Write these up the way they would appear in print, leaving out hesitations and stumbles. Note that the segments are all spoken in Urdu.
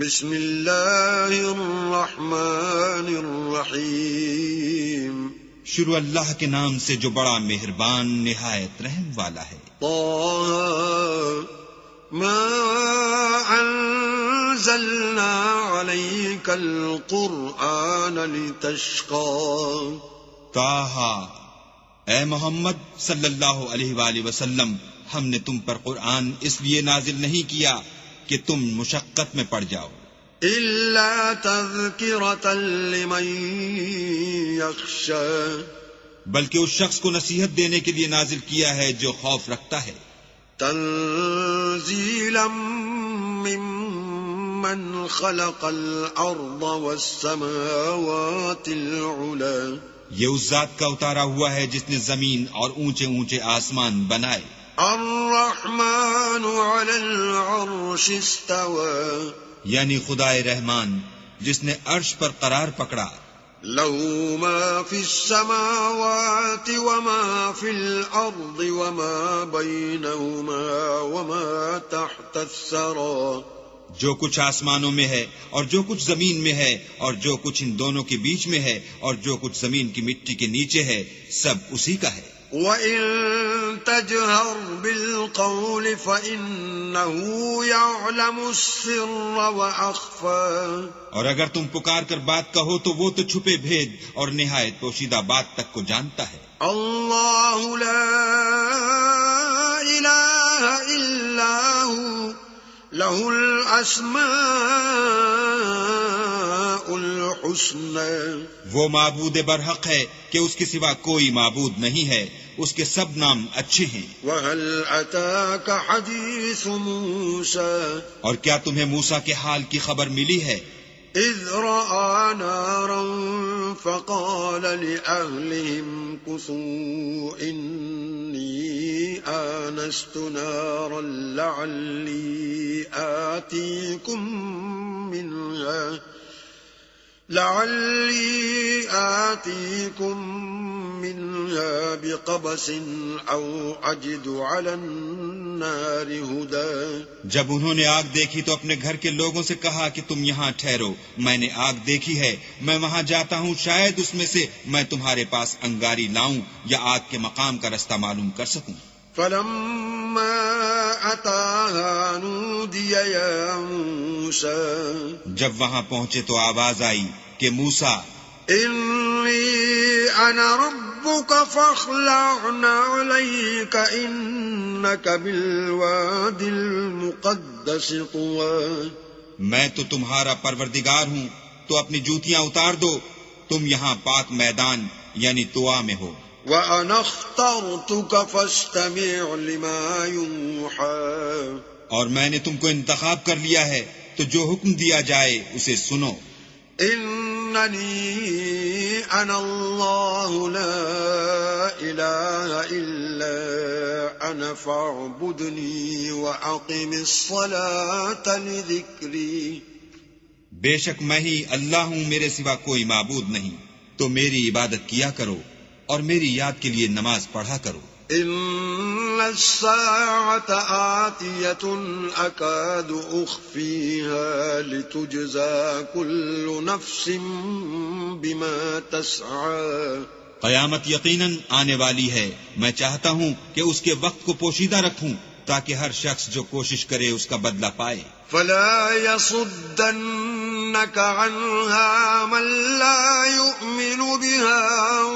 بسم اللہ الرحمن الرحیم، شروع اللہ کے نام سے جو بڑا مہربان نہایت رحم والا ہے۔ طه ما انزلنا علیک القرآن لتشقى۔ طٰہٰ، اے محمد صلی اللہ علیہ وآلہ وسلم، ہم نے تم پر قرآن اس لیے نازل نہیں کیا کہ تم مشقت میں پڑ جاؤ، الا تذکرۃ لمن یخشی، بلکہ اس شخص کو نصیحت دینے کے لیے نازل کیا ہے جو خوف رکھتا ہے۔ تنزیلا ممن خلق الارض والسماوات العلی، یہ اس ذات کا اتارا ہوا ہے جس نے زمین اور اونچے اونچے آسمان بنائے۔ الرحمن علی العرش استوى، یعنی خدائے رحمان جس نے عرش پر قرار پکڑا۔ له ما في السماوات وما في الأرض وما بينهما وما تحت الثرى، جو کچھ آسمانوں میں ہے اور جو کچھ زمین میں ہے اور جو کچھ ان دونوں کے بیچ میں ہے اور جو کچھ زمین کی مٹی کے نیچے ہے، سب اسی کا ہے۔ وَإِن تَجْهَرْ بِالْقَوْلِ فَإِنَّهُ يَعْلَمُ السِّرَّ وَأَخْفَى، اور اگر تم پکار کر بات کہو تو وہ تو چھپے بھید اور نہایت پوشیدہ بات تک کو جانتا ہے۔ اللہ لا الہ الا هو له الاسماء الحسنى، وہ معبود برحق ہے کہ اس کے سوا کوئی معبود نہیں ہے، اس کے سب نام اچھے ہیں۔ وَهَلْ أَتَاكَ حَدِيثُ مُوسَى، اور کیا تمہیں موسیٰ کے حال کی خبر ملی ہے؟ إِذْ رَأَى نَارًا فَقَالَ لِأَهْلِهِمْ كُثُوا إِنِّي آنَسْتُ نَارًا لَعَلِّي آتِيكُم منها بقبس أو أجد على النار هدى۔ جب انہوں نے آگ دیکھی تو اپنے گھر کے لوگوں سے کہا کہ تم یہاں ٹھہرو، میں نے آگ دیکھی ہے، میں وہاں جاتا ہوں، شاید اس میں سے میں تمہارے پاس انگاری لاؤں یا آگ کے مقام کا رستہ معلوم کر سکوں۔ فلما أتاها نودي يا موسى، جب وہاں پہنچے تو آواز آئی کہ موسیٰ، إني أنا ربك فاخلع عليك إنك بالواد المقدس طوى، میں تو تمہارا پروردگار ہوں، تو اپنی جوتیاں اتار دو، تم یہاں پاک میدان یعنی طوا میں ہو۔ وأنا اخترتك فاستمع لما يوحى، اور میں نے تم کو انتخاب کر لیا ہے تو جو حکم دیا جائے اسے سنو۔ إنني أنا الله لا إله إلا أنا فاعبدني وأقم الصلاة لذكري، بے شک میں ہی اللہ ہوں، میرے سوا کوئی معبود نہیں، تو میری عبادت کیا کرو اور میری یاد کے لیے نماز پڑھا کرو۔ إن الساعة آتية أكاد أخفيها لتجزى كل نفس بما تسعى، قیامت یقیناً آنے والی ہے، میں چاہتا ہوں کہ اس کے وقت کو پوشیدہ رکھوں تاکہ ہر شخص جو کوشش کرے اس کا بدلہ پائے۔ فلا يصدنك عنها من لا يؤمن بها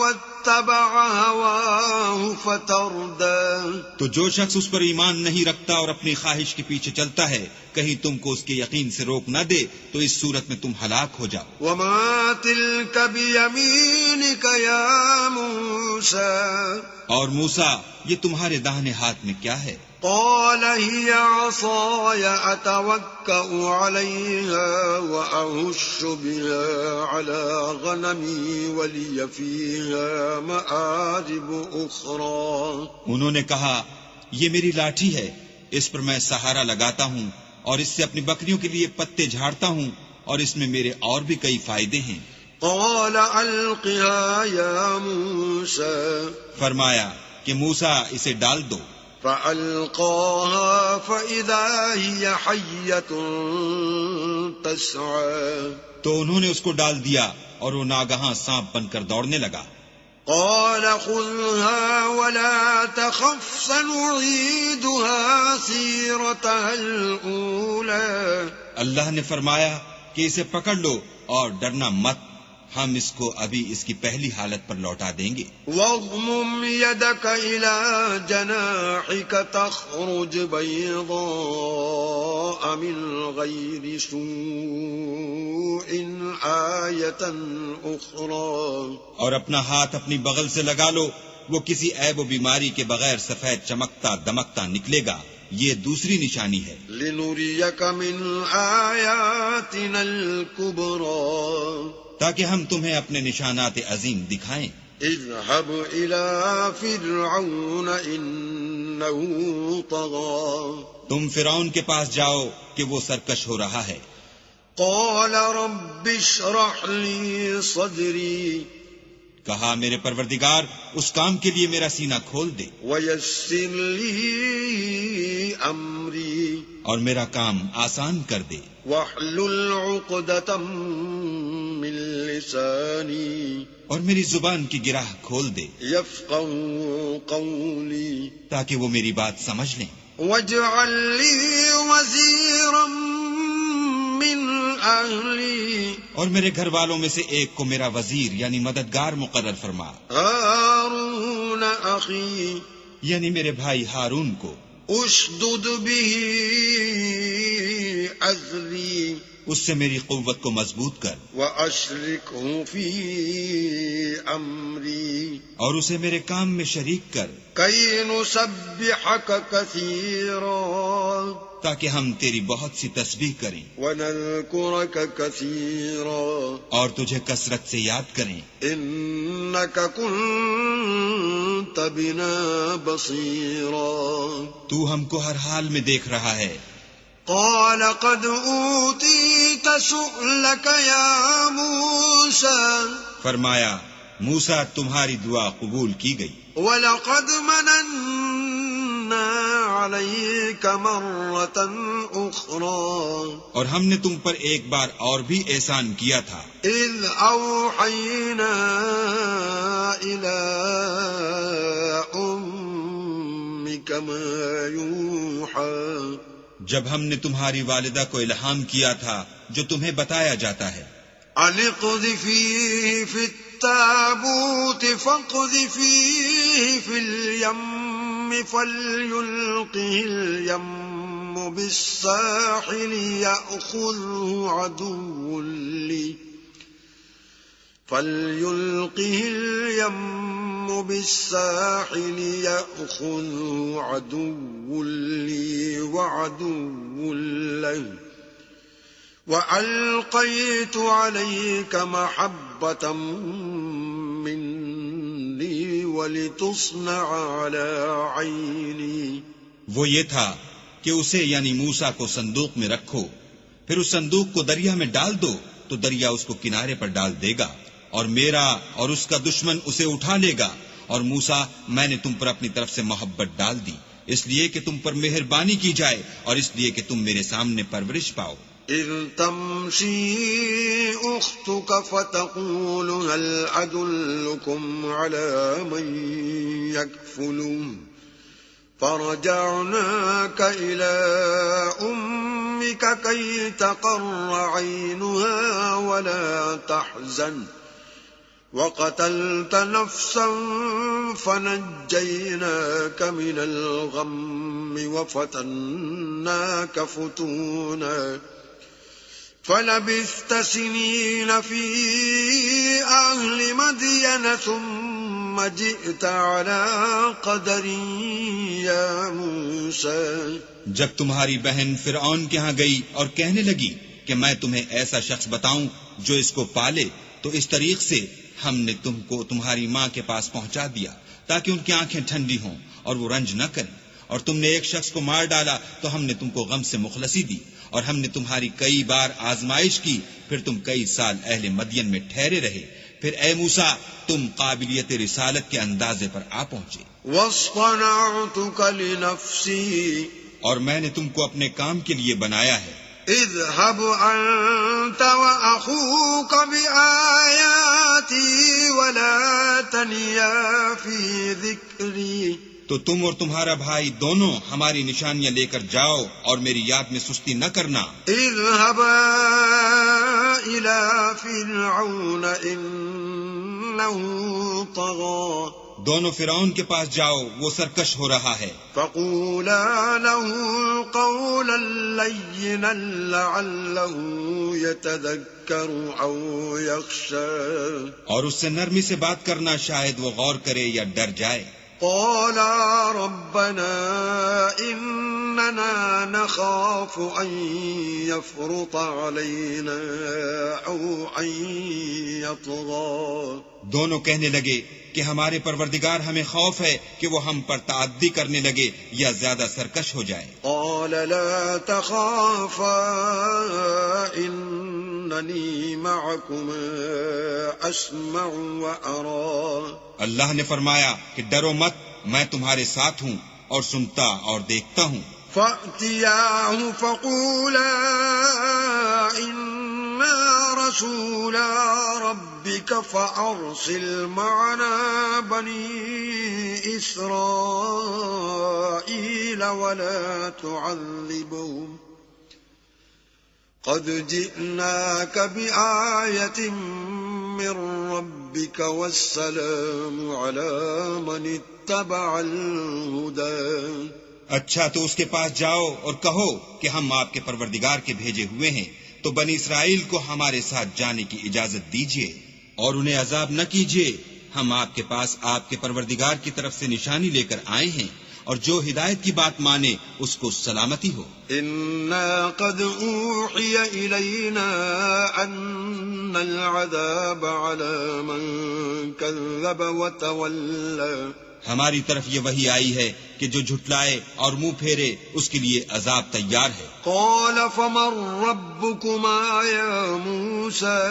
واتبع هواه فتردى، تو جو شخص اس پر ایمان نہیں رکھتا اور اپنی خواہش کے پیچھے چلتا ہے، کہیں تم کو اس کے یقین سے روک نہ دے تو اس صورت میں تم ہلاک ہو جاؤ۔ وما تلك بيمينك يا موسى، اور موسیٰ یہ تمہارے داہنے ہاتھ میں کیا ہے؟ قال هي عصاي أتوكأ عليها وأهش بها على غنمي ولي فيها مآرب أخرى، انہوں نے کہا یہ میری لاٹھی ہے، اس پر میں سہارا لگاتا ہوں اور اس سے اپنی بکریوں کے لیے پتے جھاڑتا ہوں اور اس میں میرے اور بھی کئی فائدے ہیں۔ قال ألقها يا موسى، فرمایا کہ موسیٰ اسے ڈال دو۔ فألقاها فإذا هي حية تسعى تو انہوں نے اس کو ڈال دیا اور وہ ناگہاں سانپ بن کر دوڑنے لگا. قال خذها ولا تخف سنعيدها سيرتها الأولى اللہ نے فرمایا کہ اسے پکڑ لو اور ڈرنا مت، ہم اس کو ابھی اس کی پہلی حالت پر لوٹا دیں گے. واضمم يدك إلى جناحك تخرج بيضاء من غير سوء آية أخرى اور اپنا ہاتھ اپنی بغل سے لگا لو، وہ کسی عیب و بیماری کے بغیر سفید چمکتا دمکتا نکلے گا، یہ دوسری نشانی ہے. لنريك من آياتنا الكبرى تاکہ ہم تمہیں اپنے نشانات عظیم دکھائیں. اذهب إلى فرعون إنه طغى تم فرعون کے پاس جاؤ کہ وہ سرکش ہو رہا ہے. قال رب اشرح لي صدري کہا میرے پروردگار اس کام کے لیے میرا سینہ کھول دے ويسر لي أمري اور میرا کام آسان کر دے. واحلل عقدة من لساني اور میری زبان کی گرہ کھول دے يفقهوا قولي تاکہ وہ میری بات سمجھ لیں. واجعل لي وزيرا من أهلي اور میرے گھر والوں میں سے ایک کو میرا وزیر یعنی مددگار مقرر فرما، هارون أخي یعنی میرے بھائی ہارون کو. اشدد به أذري اس سے میری قوت کو مضبوط کر وأشركه في أمري اور اسے میرے کام میں شریک کر كي نسبحك كثيرا تاکہ ہم تیری بہت سی تسبیح کریں ونذكرك كثيرا اور تجھے کثرت سے یاد کریں. إنك كنت بنا بصيرا تو ہم کو ہر حال میں دیکھ رہا ہے. قال قد أوتيت سؤلك يا موسى فرمایا موسیٰ تمہاری دعا قبول کی گئی. وَلَقَدْ مَنَنَّا عَلَيْكَ مَرَّةً أُخْرَى اور ہم نے تم پر ایک بار اور بھی احسان کیا تھا. إِذْ أَوْحَيْنَا إِلَىٰ أُمِّكَ مَا يُوحَىٰ جب ہم نے تمہاری والدہ کو الہام کیا تھا جو تمہیں بتایا جاتا ہے. أَنِ اقْذِفِيهِ فِي التابوت فاقذفيه في اليم فليلقه اليم بالساحل يأخذه عدو لي فليلقه اليم بالساحل يأخذه عدو لي وعدو له وألقيت عليك محبة مني ولتصنع على عيني وہ یہ تھا کہ اسے یعنی موسیٰ کو صندوق میں رکھو، پھر اس صندوق کو دریا میں ڈال دو تو دریا اس کو کنارے پر ڈال دے گا، اور میرا اور اس کا دشمن اسے اٹھا لے گا. اور موسیٰ میں نے تم پر اپنی طرف سے محبت ڈال دی اس لیے کہ تم پر مہربانی کی جائے اور اس لیے کہ تم میرے سامنے پرورش پاؤ. إذ تمشي أختك فتقول هل أدلكم على من يكفله فرجعناك إلى أمك كي تقر عينها ولا تحزن وقتلت نفسا فنجيناك من الغم وفتناك فتونا فلبثت سنين في أهل مدين ثم جئت على قدر يا موسى. جب تمہاری بہن فرعون کے ہاں گئی اور کہنے لگی کہ میں تمہیں ایسا شخص بتاؤں جو اس کو پالے، تو اس طریق سے ہم نے تم کو تمہاری ماں کے پاس پہنچا دیا تاکہ ان کی آنکھیں ٹھنڈی ہوں اور وہ رنج نہ کریں. اور تم نے ایک شخص کو مار ڈالا تو ہم نے تم کو غم سے مخلصی دی، اور ہم نے تمہاری کئی بار آزمائش کی، پھر تم کئی سال اہل مدین میں ٹھہرے رہے. پھر اے موسیٰ تم قابلیت رسالت کے اندازے پر آ پہنچے. واصطنعتك لنفسي اور میں نے تم کو اپنے کام کے لیے بنایا ہے. اذهب أنت وأخوك بآياتي ولا تنيا في ذكري. تو تم اور تمہارا بھائی دونوں ہماری نشانیاں لے کر جاؤ اور میری یاد میں سستی نہ کرنا. اذهبا إلى فرعون إنه طغى. دونوں فرعون کے پاس جاؤ، وہ سرکش ہو رہا ہے. فقولا له قولا لينا لعله يتذكر أو يخشى. اور اس سے نرمی سے بات کرنا، شاید وہ غور کرے یا ڈر جائے. قالا ربنا إننا نخاف أن يفرط علينا أو أن يطغى. دونوں کہنے لگے کہ ہمارے پروردگار ہمیں خوف ہے کہ وہ ہم پر تعدی کرنے لگے یا زیادہ سرکش ہو جائے. قال لا تخافا إنني معكما أسمع وأرى. اللہ نے فرمایا کہ ڈرو مت، میں تمہارے ساتھ ہوں اور سنتا اور دیکھتا ہوں. فأتياه فقولا إنا رسولا ربك فأرسل معنا بني إسرائيل ولا تعذبهم قد جئناك بآية من ربك والسلام على من اتبع الهدى. اچھا تو اس کے پاس جاؤ اور کہو کہ ہم آپ کے پروردگار کے بھیجے ہوئے ہیں، تو بنی اسرائیل کو ہمارے ساتھ جانے کی اجازت دیجیے اور انہیں عذاب نہ کیجیے. ہم آپ کے پاس آپ کے پروردگار کی طرف سے نشانی لے کر آئے ہیں، اور جو ہدایت کی بات مانے اس کو سلامتی ہو. انا قد اوحی الینا ان العذاب على من كذب وتولى. ہماری طرف یہ وحی آئی ہے کہ جو جھٹلائے اور منہ پھیرے اس کے لیے عذاب تیار ہے. قال فمن ربكما يا موسى.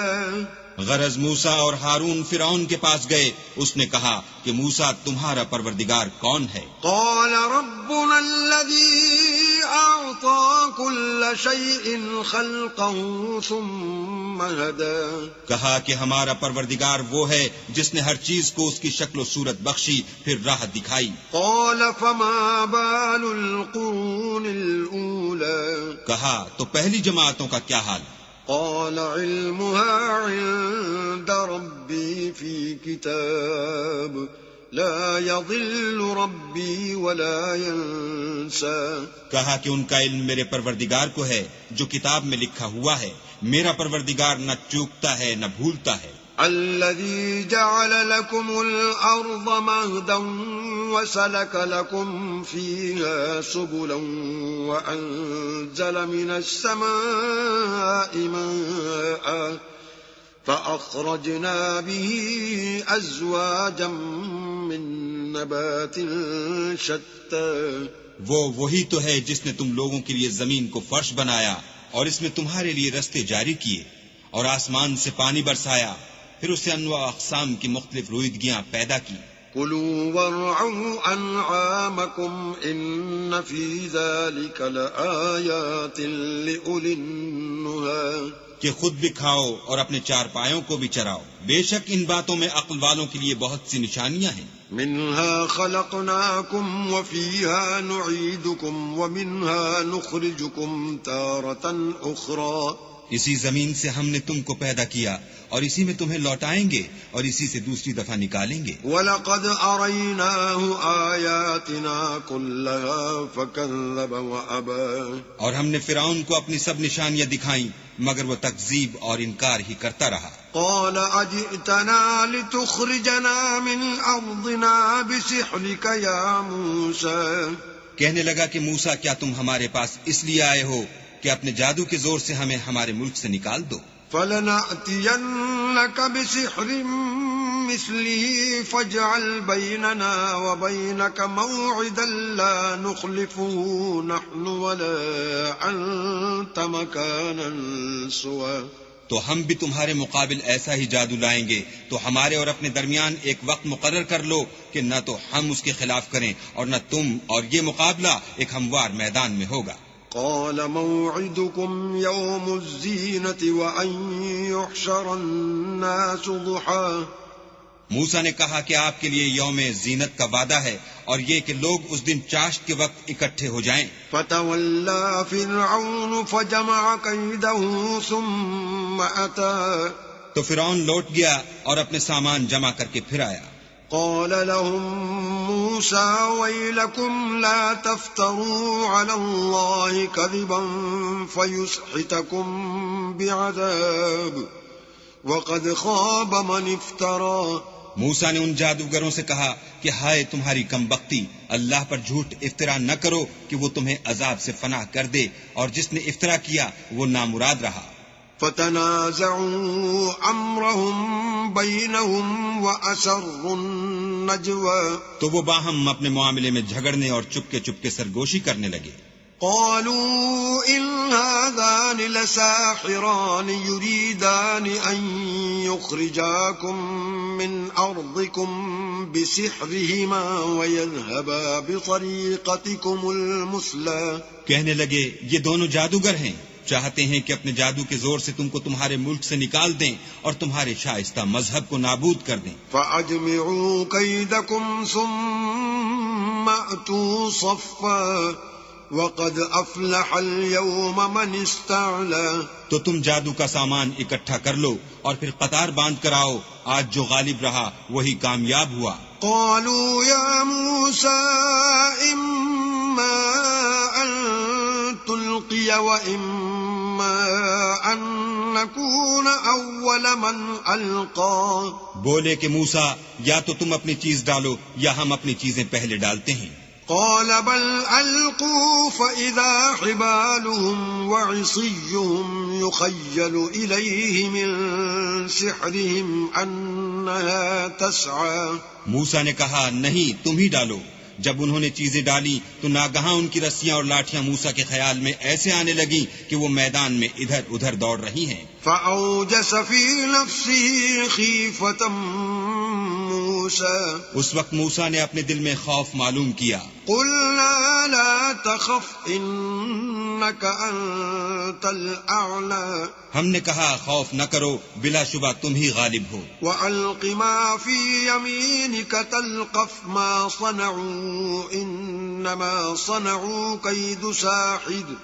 غرض موسیٰ اور ہارون فرعون کے پاس گئے. اس نے کہا کہ موسیٰ تمہارا پروردگار کون ہے؟ قال ربنا الذي اعطى كل شيء خلقه ثم هدى. کہا کہ ہمارا پروردگار وہ ہے جس نے ہر چیز کو اس کی شکل و صورت بخشی پھر راہ دکھائی. قال فما بال القرون الاولى. کہا تو پہلی جماعتوں کا کیا حال؟ قال علمها عند ربي في كتاب لا يضل ربي ولا ينسى. کہا کہ ان کا علم میرے پروردگار کو ہے جو کتاب میں لکھا ہوا ہے، میرا پروردگار نہ چوکتا ہے نہ بھولتا ہے. الذي جعل لكم الأرض مهدا وسلك لكم فيها سبلا وأنزل من السماء ماء فأخرجنا به أزواجا من نبات شتى. وہی تو ہے جس نے تم لوگوں کے لیے زمین کو فرش بنایا اور اس میں تمہارے لیے رستے جاری کیے اور آسمان سے پانی برسایا، پھر اسے انواع اقسام کی مختلف رویدگیاں پیدا کی. كلوا وارعوا أنعامكم إن في ذلك لآيات لأولي النهى. کہ خود بھی کھاؤ اور اپنے چار پایوں کو بھی چراؤ، بے شک ان باتوں میں عقل والوں کے لیے بہت سی نشانیاں ہیں. منها خلقناكم وفيها نعيدكم ومنها نخرجكم تارة أخرى. اسی زمین سے ہم نے تم کو پیدا کیا اور اسی میں تمہیں لوٹائیں گے اور اسی سے دوسری دفعہ نکالیں گے. وَلَقَدْ أَرَيْنَاهُ آيَاتِنَا كُلَّهَا فَكَذَّبَ وَأَبَى. اور ہم نے فرعون کو اپنی سب نشانیاں دکھائیں مگر وہ تکذیب اور انکار ہی کرتا رہا. قَالَ أَجِئْتَنَا لِتُخْرِجَنَا مِنْ أَرْضِنَا بِسِحْرِكَ يَا مُوسَى. کہنے لگا کہ موسیٰ کیا تم ہمارے پاس اس لیے آئے ہو کہ اپنے جادو کے زور سے ہمیں ہمارے ملک سے نکال دو؟ فَلَنَأْتِيَنَّكَ بِسِحْرٍ مِثْلِهِ فَاجْعَلْ بَيْنَنَا وَبَيْنَكَ مَوْعِدًا لَا نُخْلِفُهُ نَحْنُ وَلَا أَنْتَ مَكَانًا سُوًى. تو ہم بھی تمہارے مقابل ایسا ہی جادو لائیں گے، تو ہمارے اور اپنے درمیان ایک وقت مقرر کر لو کہ نہ تو ہم اس کے خلاف کریں اور نہ تم، اور یہ مقابلہ ایک ہموار میدان میں ہوگا۔ قال موعدكم يوم الزينة وأن يحشر الناس ضحى موسیٰ نے کہا کہ آپ کے لیے یوم زینت کا وعدہ ہے اور یہ کہ لوگ اس دن چاشت کے وقت اکٹھے ہو جائیں۔ فتولى فرعون فجمع كيده ثم أتى تو فرعون لوٹ گیا اور اپنے سامان جمع کر کے پھر آیا۔ قال لهم موسى ويلكم لا تفتروا على الله كذبا فيسحتكم بعذاب وقد خاب من افترى۔ موسیٰ نے ان جادوگروں سے کہا کہ ہائے تمہاری کم بختی، اللہ پر جھوٹ افطرا نہ کرو کہ وہ تمہیں عذاب سے فنا کر دے، اور جس نے افطرا کیا وہ نامراد رہا۔ فتنازعوا امرهم بينهم واسروا النجوى تو وہ باہم اپنے معاملے میں جھگڑنے اور چپکے چپکے سرگوشی کرنے لگے۔ قالوا ان هذان لساحران يريدان ان يخرجاكم من ارضكم بسحرهما ويذهبا بطريقتكم المثلى۔ کہنے لگے یہ دونوں جادوگر ہیں، چاہتے ہیں کہ اپنے جادو کے زور سے تم کو تمہارے ملک سے نکال دیں اور تمہارے شائستہ مذہب کو نابود کر دیں۔ فَأَجْمِعُوا كَيْدَكُمْ ثُمَّ أَتُوا صَفًّا وَقَدْ أَفْلَحَ الْيَوْمَ مَنِ اسْتَعْلَى۔ تو تم جادو کا سامان اکٹھا کر لو اور پھر قطار باندھ کر آؤ، آج جو غالب رہا وہی کامیاب ہوا۔ قالوا يا موسى إما أن تلقي وإما أن نكون أول من ألقى۔ بولے کہ موسیٰ یا تو تم اپنی چیز ڈالو یا ہم اپنی چیزیں پہلے ڈالتے ہیں۔ قال بل ألقوا فإذا حبالهم وعصيهم يخيل إليه من سحرهم أنها تسعى۔ موسیٰ نے کہا نہیں تم ہی ڈالو۔ جب انہوں نے چیزیں ڈالی تو ناگہاں ان کی رسیاں اور لاٹھیاں موسیٰ کے خیال میں ایسے آنے لگیں کہ وہ میدان میں ادھر ادھر دوڑ رہی ہیں۔ فأوجس في نفسه خيفة موسى۔ اس وقت موسیٰ نے اپنے دل میں خوف معلوم کیا۔ قلنا لا تخف إنك أنت الأعلى۔ ہم نے کہا خوف نہ کرو، بلا شبہ تم ہی غالب ہو۔ وألق ما في يمينك تلقف ما صنعوا إنما صنعوا كيد ساحر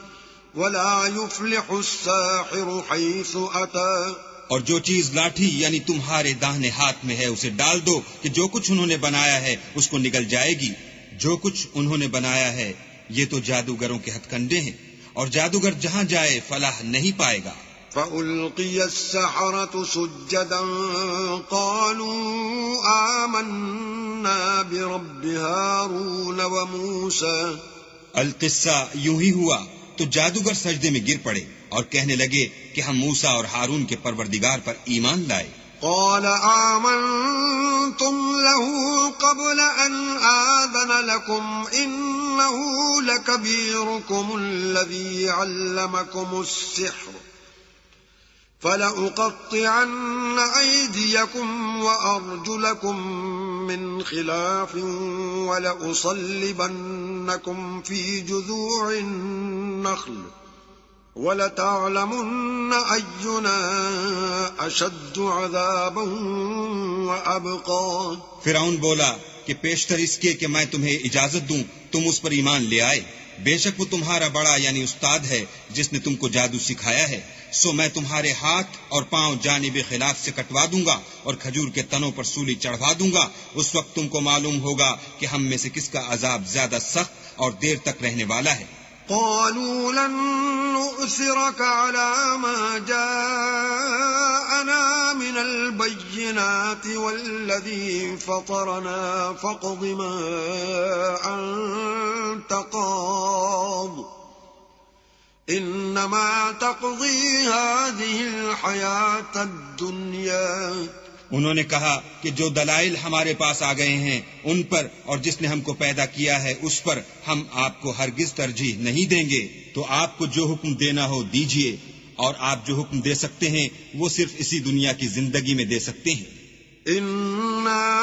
ولا يفلح الساحر حيث أتى۔ اور جو چیز لاٹھی یعنی تمہارے داہنے ہاتھ میں ہے اسے ڈال دو کہ جو کچھ انہوں نے بنایا ہے اس کو نگل جائے گی۔ جو کچھ انہوں نے بنایا ہے یہ تو جادوگروں کے ہتھ کنڈے ہیں، اور جادوگر جہاں جائے فلاح نہیں پائے گا۔ فألقي السحرة سجدا قالوا آمنا برب هارون وموسى۔ القصہ یوں ہی ہوا تو جادوگر سجدے میں گر پڑے اور کہنے لگے کہ ہم موسیٰ اور ہارون کے پروردگار پر ایمان لائے۔ قال آمنتم له قبل أن آذن لكم إنه لكبيركم الذي علمكم السحر فلأقطعن أيديكم وأرجلكم من خلاف ولأصلبنكم في جذوع النخل وَلَتَعْلَمُنَّ أَيُّنَا أَشَدُّ عَذَابًا وَأَبْقَىٰ۔ فرعون بولا کہ پیشتر اس کے کہ میں تمہیں اجازت دوں تم اس پر ایمان لے آئے، بے شک وہ تمہارا بڑا یعنی استاد ہے جس نے تم کو جادو سکھایا ہے، سو میں تمہارے ہاتھ اور پاؤں جانب خلاف سے کٹوا دوں گا اور کھجور کے تنوں پر سولی چڑھوا دوں گا۔ اس وقت تم کو معلوم ہوگا کہ ہم میں سے کس کا عذاب زیادہ سخت اور دیر تک رہنے والا ہے۔ قالوا لن نؤثرك على ما جاءنا من البينات والذي فطرنا فاقض ما أنت قاض إنما تقضي هذه الحياة الدنيا۔ انہوں نے کہا کہ جو دلائل ہمارے پاس آ گئے ہیں ان پر اور جس نے ہم کو پیدا کیا ہے اس پر ہم آپ کو ہرگز ترجیح نہیں دیں گے، تو آپ کو جو حکم دینا ہو دیجئے، اور آپ جو حکم دے سکتے ہیں وہ صرف اسی دنیا کی زندگی میں دے سکتے ہیں۔ إنا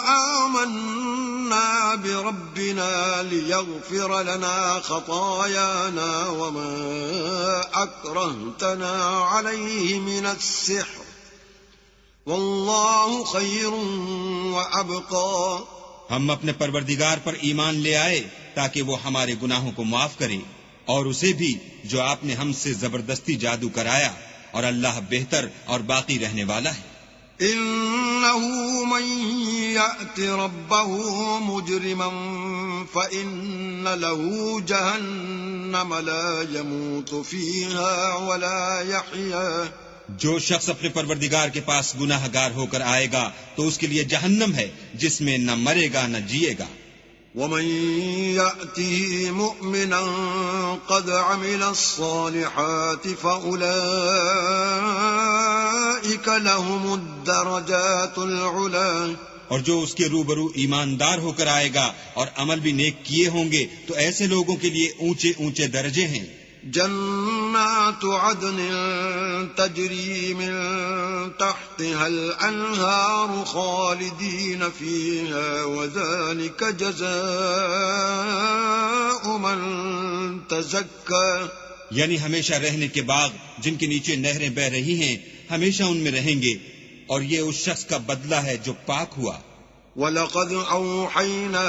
آمنا بربنا ليغفر لنا خطايانا وما أكرهتنا عليه من السحر والله خير وأبقى۔ ہم اپنے پروردگار پر ایمان لے آئے تاکہ وہ ہمارے گناہوں کو معاف کرے اور اسے بھی جو آپ نے ہم سے زبردستی جادو کرایا، اور اللہ بہتر اور باقی رہنے والا ہے۔ إنه من يأت ربه مجرما فإن له جهنم لا يموت فيها ولا يحيا۔ جو شخص اپنے پروردگار کے پاس گناہ گار ہو کر آئے گا تو اس کے لیے جہنم ہے جس میں نہ مرے گا نہ جیے گا۔ ومن يأته مؤمنا قد عمل الصالحات فأولئك لهم الدرجات العلى۔ اور جو اس کے روبرو ایماندار ہو کر آئے گا اور عمل بھی نیک کیے ہوں گے تو ایسے لوگوں کے لیے اونچے اونچے درجے ہیں۔ جنات عدن تجری من تحتها الانہار خالدین فیہا وذلک جزاء من تزکا۔ یعنی ہمیشہ رہنے کے باغ جن کے نیچے نہریں بہ رہی ہیں، ہمیشہ ان میں رہیں گے، اور یہ اس شخص کا بدلہ ہے جو پاک ہوا۔ وَلَقَدْ أَوْحَيْنَا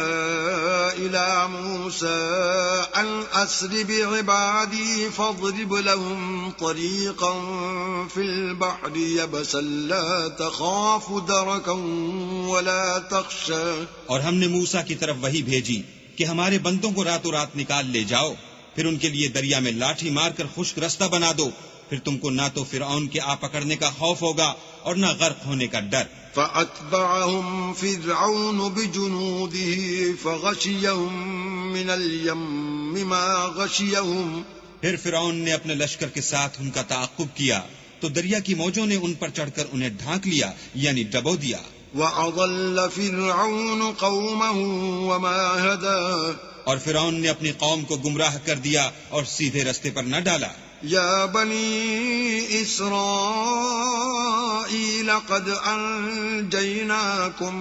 إِلَى مُوسَىٰ أَنْ أَسْرِ بِعِبَادِي فَاضْرِبْ لَهُمْ طَرِيقًا فِي الْبَحْرِ يَبَسًا لَا تَخَافُ دَرَكًا وَلَا تَخْشَىٰ۔ اور ہم نے موسیٰ کی طرف وحی بھیجی کہ ہمارے بندوں کو راتوں رات نکال لے جاؤ، پھر ان کے لیے دریا میں لاٹھی مار کر خشک رستہ بنا دو، پھر تم کو نہ تو فرعون کے آ پکڑنے کا خوف ہوگا اور نہ غرق ہونے کا ڈر۔ فَأَتْبَعَهُمْ فِرْعَوْنُ بِجُنُودِهِ فَغَشِيَهُمْ مِنَ الْيَمِّ مَا غَشِيَهُمْ۔ پھر فرعون نے اپنے لشکر کے ساتھ ان کا تعاقب کیا تو دریا کی موجوں نے ان پر چڑھ کر انہیں ڈھانک لیا، یعنی ڈبو دیا۔ وَأَضَلَّ فِرْعَوْنُ قَوْمَهُ وَمَا هَدَىٰ۔ اور فرعون نے اپنی قوم کو گمراہ کر دیا اور سیدھے رستے پر نہ ڈالا۔ یا بنی اسرائیل قد انجیناکم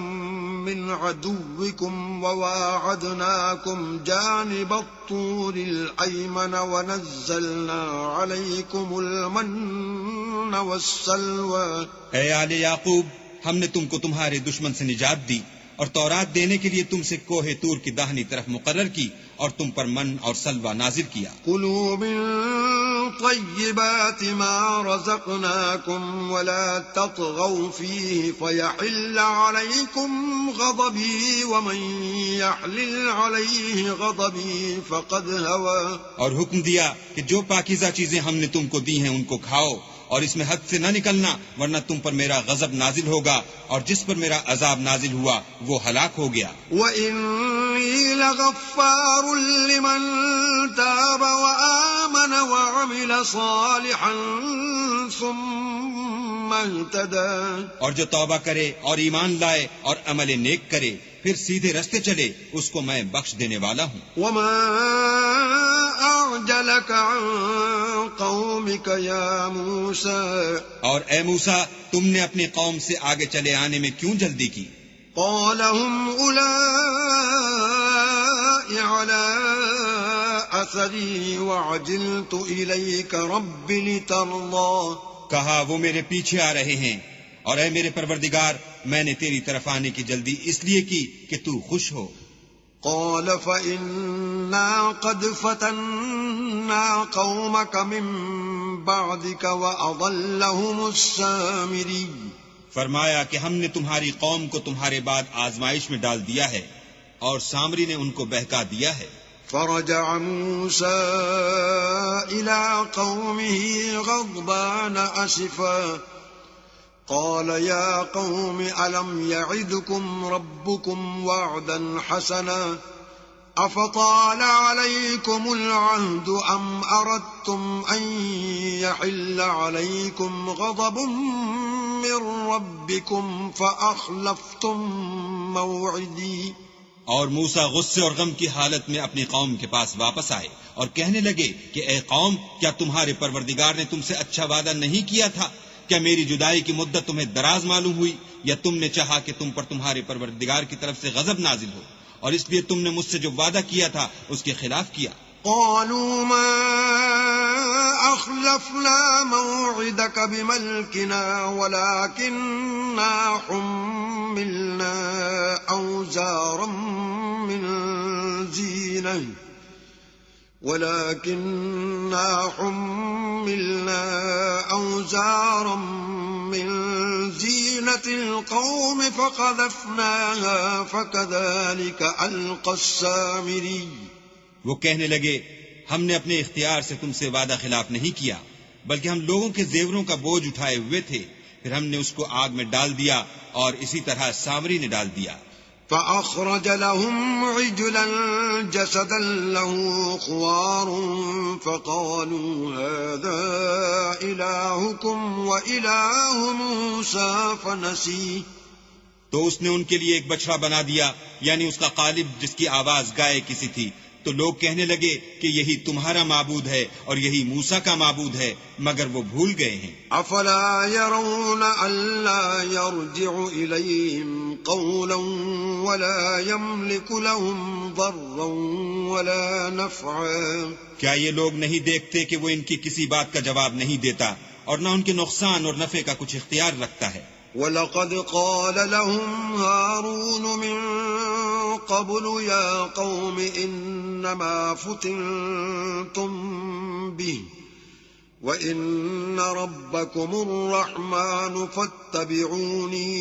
من عدوکم وواعدناکم جانب الطور الایمن ونزلنا علیکم المن والسلوى۔ اے آل یعقوب، ہم نے تم کو تمہارے دشمن سے نجات دی اور تورات دینے کے لیے تم سے کوہ طور کی داہنی طرف مقرر کی اور تم پر من اور سلوہ نازل کیا۔ کلوا من طیبات ما رزقناکم ولا تطغوا فیہ فیحل علیکم غضبی ومن یحلل علیہ غضبی فقد ہوا۔ اور حکم دیا کہ جو پاکیزہ چیزیں ہم نے تم کو دی ہیں ان کو کھاؤ اور اس میں حد سے نہ نکلنا، ورنہ تم پر میرا غضب نازل ہوگا، اور جس پر میرا عذاب نازل ہوا وہ ہلاک ہو گیا۔ وَإِنِّي لَغَفَّارٌ لِّمَن تَابَ وَآمَنَ وَعَمِلَ صَالِحًا ثُمَّ اهْتَدَىٰ۔ اور جو توبہ کرے اور ایمان لائے اور عمل نیک کرے پھر سیدھے رستے چلے، اس کو میں بخش دینے والا ہوں۔ وَمَا أَعْجَلَكَ عَن قَوْمِكَ يَا مُوسَىٰ۔ اور اے موسیٰ، تم نے اپنی قوم سے آگے چلے آنے میں کیوں جلدی کی؟ قَالَ هُمْ أُولَاءِ عَلَىٰ أَثَرِي وَعَجِلْتُ إِلَيْكَ رَبِّ لِتَرْضَىٰ۔ کہا وہ میرے پیچھے آ رہے ہیں، اور اے میرے پروردگار، میں نے تیری طرف آنے کی جلدی اس لیے کی کہ تو خوش ہو۔ قال فإنا قد فتنا قومك من بعدك وأضلهم السامري۔ فرمایا کہ ہم نے تمہاری قوم کو تمہارے بعد آزمائش میں ڈال دیا ہے اور سامری نے ان کو بہکا دیا ہے۔ فرجع موسى إلى قومه غضبان أسفا قال يا قوم ألم يعدكم ربكم وعدا حسنا أفطال عليكم العهد أم أردتم أن يحل عليكم غضب من ربكم فأخلفتم موعدي۔ اور موسیٰ غصے اور غم کی حالت میں اپنی قوم کے پاس واپس آئے اور کہنے لگے کہ اے قوم، کیا تمہارے پروردگار نے تم سے اچھا وعدہ نہیں کیا تھا؟ کیا میری جدائی کی مدت تمہیں دراز معلوم ہوئی، یا تم نے چاہا کہ تم پر تمہارے پروردگار کی طرف سے غضب نازل ہو، اور اس لیے تم نے مجھ سے جو وعدہ کیا تھا اس کے خلاف کیا؟ قالوا ما أخلفنا موعدك بملكنا ولكننا حملنا أوزارا من زينة القوم فقذفناها فكذلك ألقى السامري. وہ کہنے لگے ہم نے اپنے اختیار سے تم سے وعدہ خلاف نہیں کیا، بلکہ ہم لوگوں کے زیوروں کا بوجھ اٹھائے ہوئے تھے، پھر ہم نے اس کو آگ میں ڈال دیا اور اسی طرح سامری نے ڈال دیا. فأخرج لهم عجلا جسدا له خوار فقالوا هذا إلهكم وإله موسى فنسي. تو اس نے ان کے لیے ایک بچڑا بنا دیا، یعنی اس کا قالب جس کی آواز گائے کسی تھی. تو لوگ کہنے لگے کہ یہی تمہارا معبود ہے اور یہی موسیٰ کا معبود ہے، مگر وہ بھول گئے ہیں. افلا يرون الا يرجع اليهم قولا ولا يملك لهم ضرا ولا نفعا. کیا یہ لوگ نہیں دیکھتے کہ وہ ان کی کسی بات کا جواب نہیں دیتا اور نہ ان کے نقصان اور نفع کا کچھ اختیار رکھتا ہے؟ وَلَقَدْ قَالَ لَهُمْ هَارُونُ مِن قَبْلُ يَا قَوْمِ إِنَّمَا فُتِنْتُمْ بِهِ وَإِنَّ رَبَّكُمُ الرَّحْمَنُ فَاتَّبِعُونِي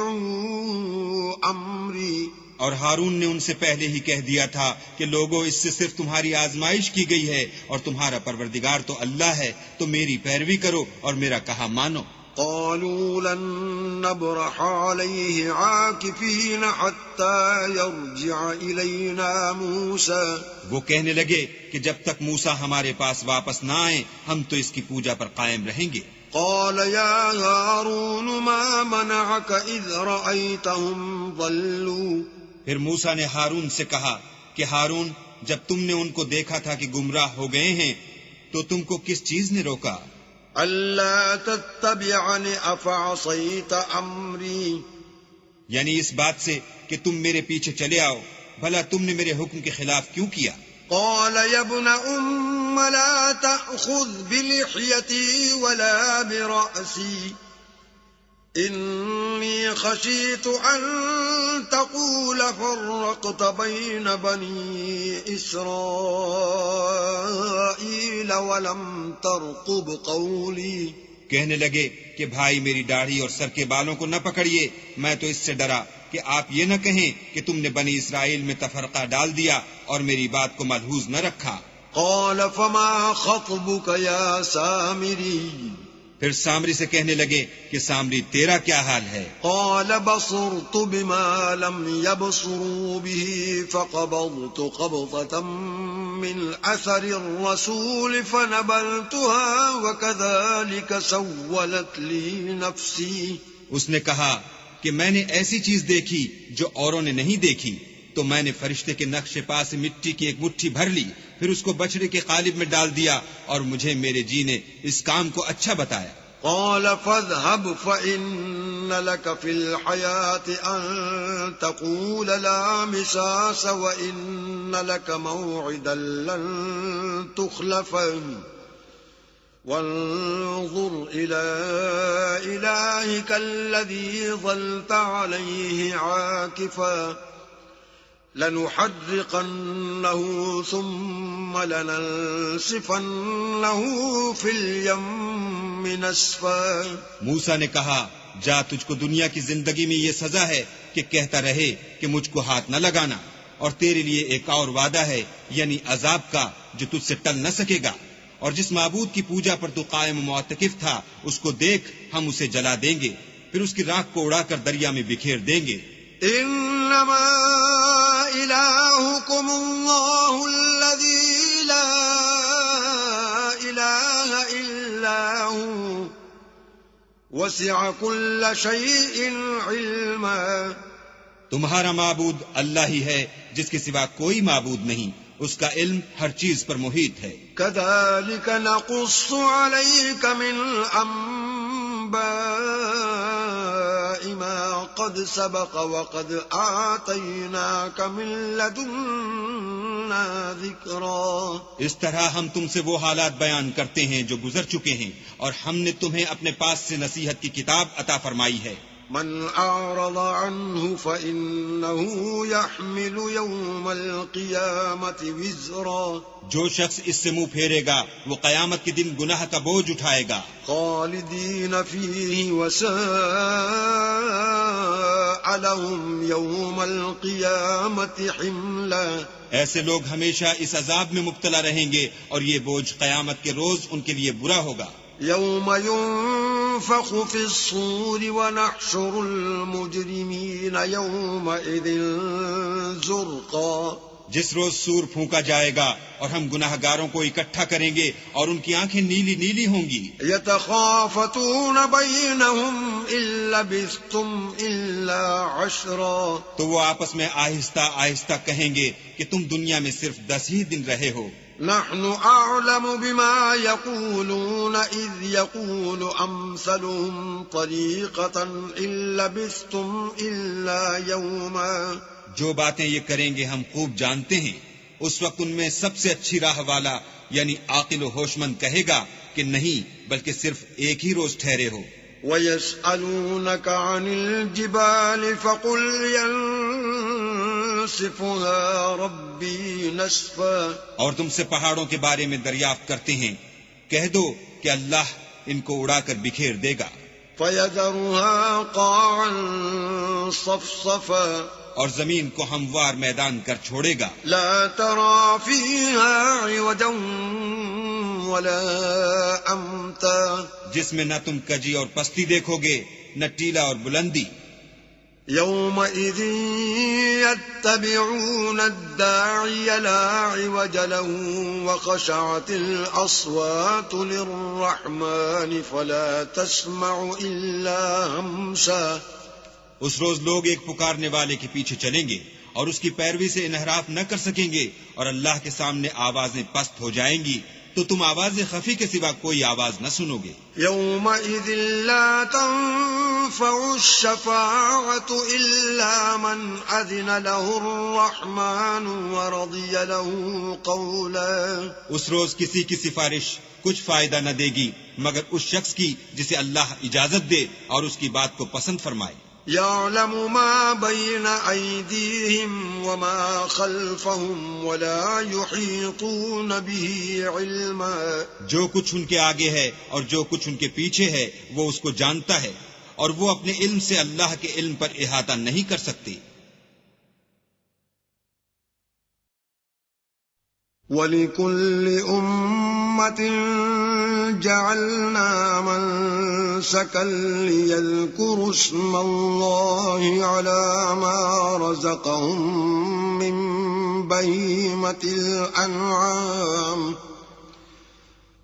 وَأَطِيعُوا أَمْرِي. اور ہارون نے ان سے پہلے ہی کہہ دیا تھا کہ لوگوں، اس سے صرف تمہاری آزمائش کی گئی ہے اور تمہارا پروردگار تو اللہ ہے، تو میری پیروی کرو اور میرا کہا مانو. قالوا لن نبرح عليه عاكفين حتى يرجع إلينا موسى. وہ کہنے لگے کہ جب تک موسیٰ ہمارے پاس واپس نہ آئے ہم تو اس کی پوجا پر قائم رہیں گے. قال يا هارون ما منعك إذ رأيتهم ضلوا. پھر موسیٰ نے ہارون سے کہا کہ ہارون، جب تم نے ان کو دیکھا تھا کہ گمراہ ہو گئے ہیں تو تم کو کس چیز نے روکا؟ أَلَّا تَتَّبِعَنِ أَفَعَصَيْتَ أَمْرِي. یعنی اس بات سے کہ تم میرے پیچھے چلے آؤ، بھلا تم نے میرے حکم کے خلاف کیوں کیا؟ قال يا ابن أم لا تأخذ بلحيتي ولا برأسي إني خشيت أن تقول فرقت بين بني إسرائيل ولم ترقب قولي. کہنے لگے کہ بھائی میری داڑھی اور سر کے بالوں کو نہ پکڑیے، میں تو اس سے ڈرا کہ آپ یہ نہ کہیں کہ تم نے بنی اسرائیل میں تفرقہ ڈال دیا اور میری بات کو ملحوظ نہ رکھا. قال فما خطبك يا سامري. پھر سامری سے کہنے لگے کہ سامری تیرا کیا حال ہے؟ قال بصرت بما لم يبصروا به فقبضت قبضة من أثر الرسول فنبذتها وكذلك سولت لي نفسي. اس نے کہا کہ میں نے ایسی چیز دیکھی جو اوروں نے نہیں دیکھی، تو میں نے فرشتے کے نقش پا سے مٹی کی ایک مٹھی بھر لی، پھر اس کو بچڑے کے قالب میں ڈال دیا اور مجھے میرے جی نے اس کام کو اچھا بتایا. قال فاذهب فإن لك في الحياة أن تقول لا مساس وإن لك موعدا لن تخلفه وانظر إلى إلهك الذي ظلت عليه عاكفا لنحرقنه ثم لننسفنه في اليم نسفا. موسیٰ نے کہا جا، تجھ کو دنیا کی زندگی میں یہ سزا ہے کہ کہتا رہے کہ مجھ کو ہاتھ نہ لگانا، اور تیرے لیے ایک اور وعدہ ہے، یعنی عذاب کا جو تجھ سے ٹل نہ سکے گا، اور جس معبود کی پوجا پر تو قائم معتکف تھا اس کو دیکھ، ہم اسے جلا دیں گے، پھر اس کی راکھ کو اڑا کر دریا میں بکھیر دیں گے. انما الہکم اللہ الذی لا الہ الا ہو وسع كل شيء علما تمہارا معبود اللہ ہی ہے جس کے سوا کوئی معبود نہیں، اس کا علم ہر چیز پر محیط ہے۔ كذلك نقص عليك من أنباء ما قد سبق وقد آتيناك من لدنا ذكرا۔ اس طرح ہم تم سے وہ حالات بیان کرتے ہیں جو گزر چکے ہیں، اور ہم نے تمہیں اپنے پاس سے نصیحت کی کتاب عطا فرمائی ہے۔ من أعرض عنه فإنه يحمل يوم القيامة وزرا۔ جو شخص اس سے منہ پھیرے گا وہ قیامت کے دن گناہ کا بوجھ اٹھائے گا۔ خالدين فيه وساء لهم يوم القيامة حملا۔ ایسے لوگ ہمیشہ اس عذاب میں مبتلا رہیں گے اور یہ بوجھ قیامت کے روز ان کے لیے برا ہوگا۔ يوم ينفخ في الصور ونحشر المجرمين يومئذ زرقا۔ جس روز سور پھونکا جائے گا اور ہم گناہ گاروں کو اکٹھا کریں گے اور ان کی آنکھیں نیلی نیلی ہوں گی۔ يتخافتون بينهم إن لبثتم إلا عشرا۔ تو وہ آپس میں آہستہ آہستہ کہیں گے کہ تم دنیا میں صرف 10 ہی دن رہے ہو۔ نحن أعلم بما يقولون إذ يقول أمثلهم طريقة إن لبثتم إلا يوما۔ جو باتیں یہ کریں گے ہم خوب جانتے ہیں، اس وقت ان میں سب سے اچھی راہ والا یعنی عاقل و ہوش مند کہے گا کہ نہیں بلکہ صرف ایک ہی روز ٹھہرے ہو۔ وَيَسْأَلُونَكَ عَنِ الْجِبَالِ فَقُلْ يَنسِفُهَا رَبِّي نَسْفًا۔ اور تم سے پہاڑوں کے بارے میں دریافت کرتے ہیں، کہہ دو کہ اللہ ان کو اڑا کر بکھیر دے گا۔ فَيَذَرُهَا قَاعًا صَفْصَفًا۔ اور زمین کو ہموار میدان کر چھوڑے گا۔ لا ترى فيها عوجا ولا أمتا۔ جس میں نہ تم کجی اور پستی دیکھو گے نہ ٹیلا اور بلندی۔ يومئذ يتبعون الداعي لا عوج له وخشعت الأصوات للرحمن فلا تسمع إلا همسا۔ اس روز لوگ ایک پکارنے والے کے پیچھے چلیں گے اور اس کی پیروی سے انحراف نہ کر سکیں گے، اور اللہ کے سامنے آوازیں پست ہو جائیں گی تو تم آواز خفی کے سوا کوئی آواز نہ سنو گے۔ يومئذ لا تنفع الشفاعة إلا من أذن له الرحمن ورضي له قولا۔ اس روز کسی کی سفارش کچھ فائدہ نہ دے گی مگر اس شخص کی جسے اللہ اجازت دے اور اس کی بات کو پسند فرمائے۔ يعلم ما بين أيديهم وما خلفهم ولا يحيطون به علما۔ جو کچھ ان کے آگے ہے اور جو کچھ ان کے پیچھے ہے وہ اس کو جانتا ہے، اور وہ اپنے علم سے اللہ کے علم پر احاطہ نہیں کر سکتے۔ وَلِكُلِّ أُمَّةٍ جَعَلْنَا مَنسَكًا لِيَذْكُرُوا اسْمَ اللَّهِ عَلَى مَا رَزَقَهُم مِّن بَهِيمَةِ الْأَنْعَامِ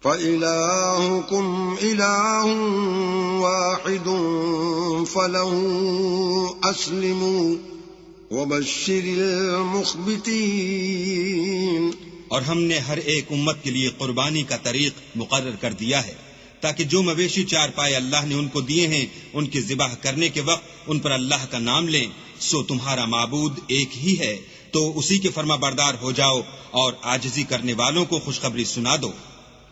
فَإِلَٰهُكُمْ إِلَٰهٌ وَاحِدٌ فَلَهُ أَسْلِمُوا وَبَشِّرِ الْمُخْبِتِينَ۔ اور ہم نے ہر ایک امت کے لیے قربانی کا طریق مقرر کر دیا ہے تاکہ جو مویشی چار پائے اللہ نے ان کو دیے ہیں ان کے ذبح کرنے کے وقت ان پر اللہ کا نام لیں۔ سو تمہارا معبود ایک ہی ہے تو اسی کے فرما بردار ہو جاؤ اور عاجزی کرنے والوں کو خوشخبری سنا دو۔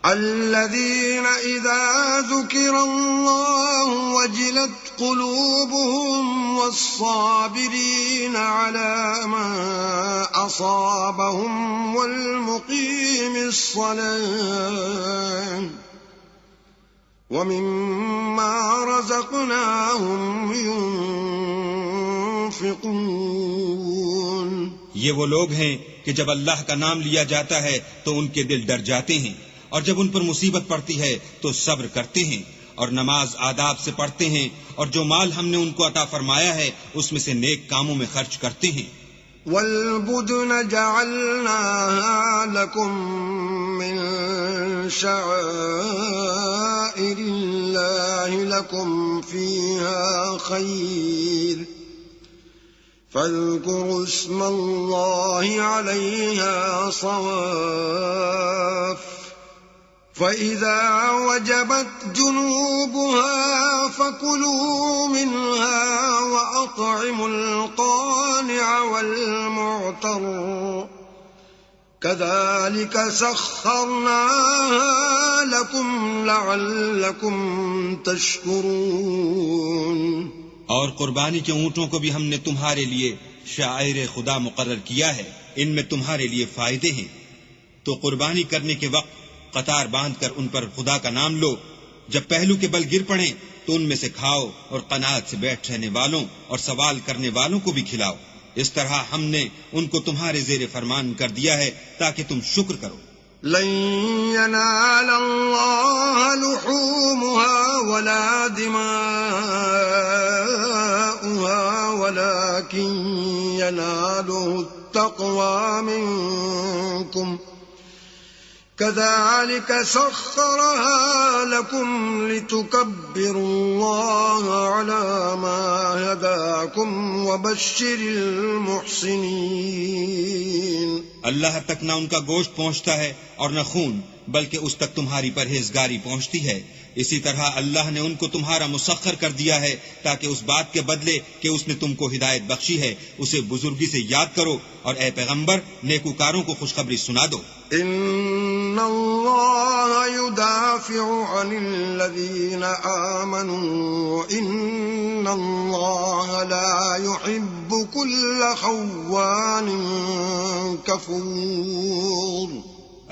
الذين إذا ذكر الله وجلت قلوبهم والصابرين على ما أصابهم والمقيم الصلاة ومما رزقناهم ينفقون۔ یہ وہ لوگ ہیں کہ جب اللہ کا نام لیا جاتا ہے تو ان کے دل ڈر جاتے ہیں، اور جب ان پر مصیبت پڑتی ہے تو صبر کرتے ہیں اور نماز آداب سے پڑھتے ہیں، اور جو مال ہم نے ان کو عطا فرمایا ہے اس میں سے نیک کاموں میں خرچ کرتے ہیں۔ وَالْبُدْنَ جَعَلْنَاهَا لَكُم مِّن شَعَائِرِ اللَّهِ لَكُمْ فِيهَا فاذكروا اسم الله عليها صواف فإذا وجبت جنوبها فكلوا منها وأطعموا القانع والمعتر كذلك سخرناها لكم لعلكم تشكرون۔ اور قربانی کے اونٹوں کو بھی ہم نے تمہارے لیے شاعر خدا مقرر کیا ہے، ان میں تمہارے لیے فائدے ہیں۔ تو قربانی کرنے کے وقت قطار باندھ کر ان پر خدا کا نام لو، جب پہلو کے بل گر پڑیں تو ان میں سے کھاؤ، اور قناعت سے بیٹھ رہنے والوں اور سوال کرنے والوں کو بھی کھلاؤ۔ اس طرح ہم نے ان کو تمہارے زیر فرمان کر دیا ہے تاکہ تم شکر کرو۔ لن ينال الله لحومها ولا دماؤها ولكن يناله التقوى منكم كذلك سخرها لكم لتكبروا الله على ما هداكم وبشر المحسنين۔ اللہ تک نہ ان کا گوشت پہنچتا ہے اور نہ خون، بلکہ اس تک تمہاری پرہیزگاری پہنچتی ہے۔ اسی طرح اللہ نے ان کو تمہارا مسخر کر دیا ہے تاکہ اس بات کے بدلے کہ اس نے تم کو ہدایت بخشی ہے اسے بزرگی سے یاد کرو، اور اے پیغمبر نیکوکاروں کو خوشخبری سنا دو۔ ان اللہ يدافع عن الذین آمنوا ان اللہ لا يحب كل خوان کفور۔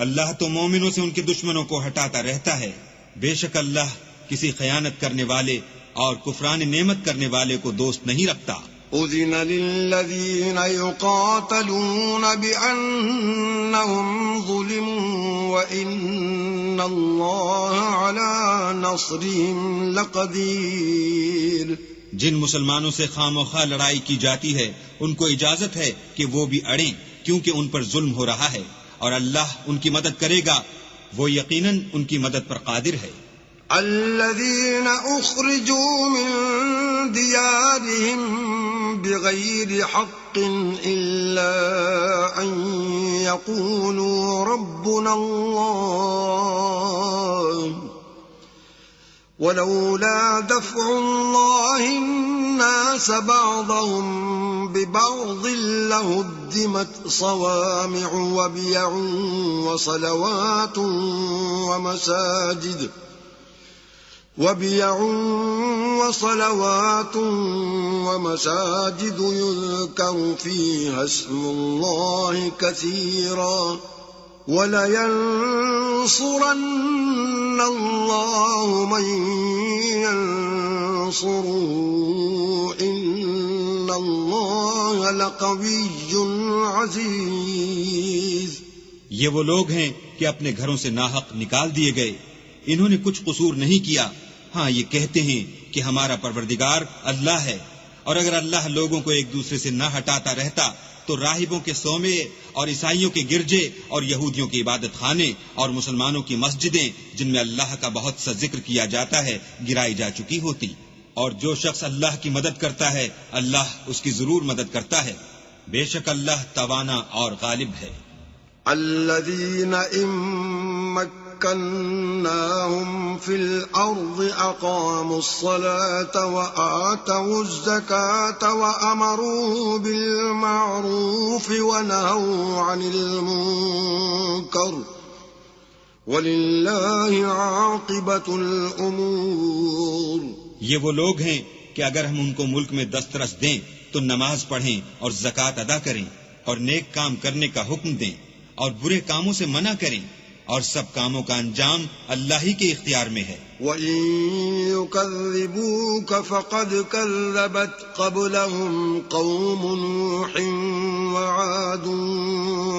اللہ تو مومنوں سے ان کے دشمنوں کو ہٹاتا رہتا ہے، بے شک اللہ کسی خیانت کرنے والے اور کفران نعمت کرنے والے کو دوست نہیں رکھتا۔ اذن للذین یقاتلون بأنہم ظلموا وإن اللہ علی نصرہم لقدیر۔ جن مسلمانوں سے خواہ لڑائی کی جاتی ہے ان کو اجازت ہے کہ وہ بھی اڑیں، کیونکہ ان پر ظلم ہو رہا ہے، اور اللہ ان کی مدد کرے گا، وہ یقیناً ان کی مدد پر قادر ہے۔ الذين اخرجوا من ديارهم بغير حق الا ان يقولوا ربنا الله ولولا دفع الله الناس بعضهم ببعض لهدمت صوامع وبيع وصلوات ومساجد يذكر فيها اسم الله كثيرا ولينصرن الله من ينصره إن الله لقوي عزيز۔ یہ وہ لوگ ہیں کہ اپنے گھروں سے ناحق نکال دیے گئے، انہوں نے کچھ قصور نہیں کیا، ہاں یہ کہتے ہیں کہ ہمارا پروردگار اللہ ہے، اور اگر اللہ لوگوں کو ایک دوسرے سے نہ ہٹاتا رہتا تو راہبوں کے صومعے اور عیسائیوں کے گرجے اور یہودیوں کے عبادت خانے اور مسلمانوں کی مسجدیں جن میں اللہ کا بہت سا ذکر کیا جاتا ہے گرائی جا چکی ہوتی۔ اور جو شخص اللہ کی مدد کرتا ہے اللہ اس کی ضرور مدد کرتا ہے، بے شک اللہ توانا اور غالب ہے۔ الذين إن مكناهم في الأرض أقاموا الصلاة وآتوا الزكاة وأمروا بالمعروف ونهوا عن المنكر ولله عاقبة الأمور۔ یہ وہ لوگ ہیں کہ اگر ہم ان کو ملک میں دسترس دیں تو نماز پڑھیں اور زکوٰۃ ادا کریں اور نیک کام کرنے کا حکم دیں اور برے کاموں سے منع کریں، اور سب کاموں کا انجام اللہ ہی کے اختیار میں ہے۔ وَإِن يُكَذِّبُوكَ فَقَدْ كَذَّبَتْ قَبْلَهُمْ قَوْمُ نُوحٍ وَعَادٌ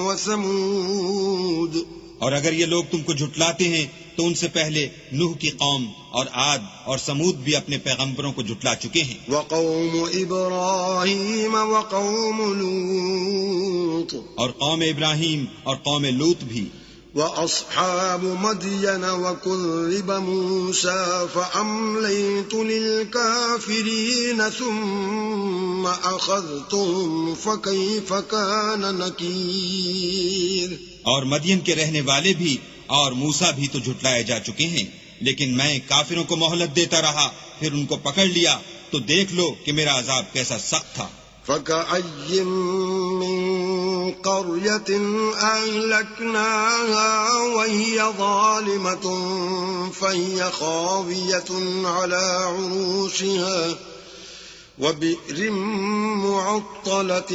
وَثَمُودُ۔ اور اگر یہ لوگ تم کو جھٹلاتے ہیں تو ان سے پہلے نوح کی قوم اور عاد اور سمود بھی اپنے پیغمبروں کو جھٹلا چکے ہیں۔ وَقَوْمُ إِبْرَاهِيمَ وَقَوْمُ لُوطٍ، اور قوم ابراہیم اور قوم لوط بھی۔ وأصحاب مدين وكذب موسى فأمليت للكافرين ثم أخذتهم فكيف كان نكير. اور مدین کے رہنے والے بھی اور موسیٰ بھی تو جھٹلائے جا چکے ہیں، لیکن میں کافروں کو مہلت دیتا رہا، پھر ان کو پکڑ لیا، تو دیکھ لو کہ میرا عذاب کیسا سخت تھا. فَكَأَيٍّ مِّن قَرْيَةٍ أَهْلَكْنَاهَا وَهِيَ ظَالِمَةٌ فَهِيَ خَاوِيَةٌ عَلَى عُرُوشِهَا وَبِئْرٍ مُّعَطَّلَةٍ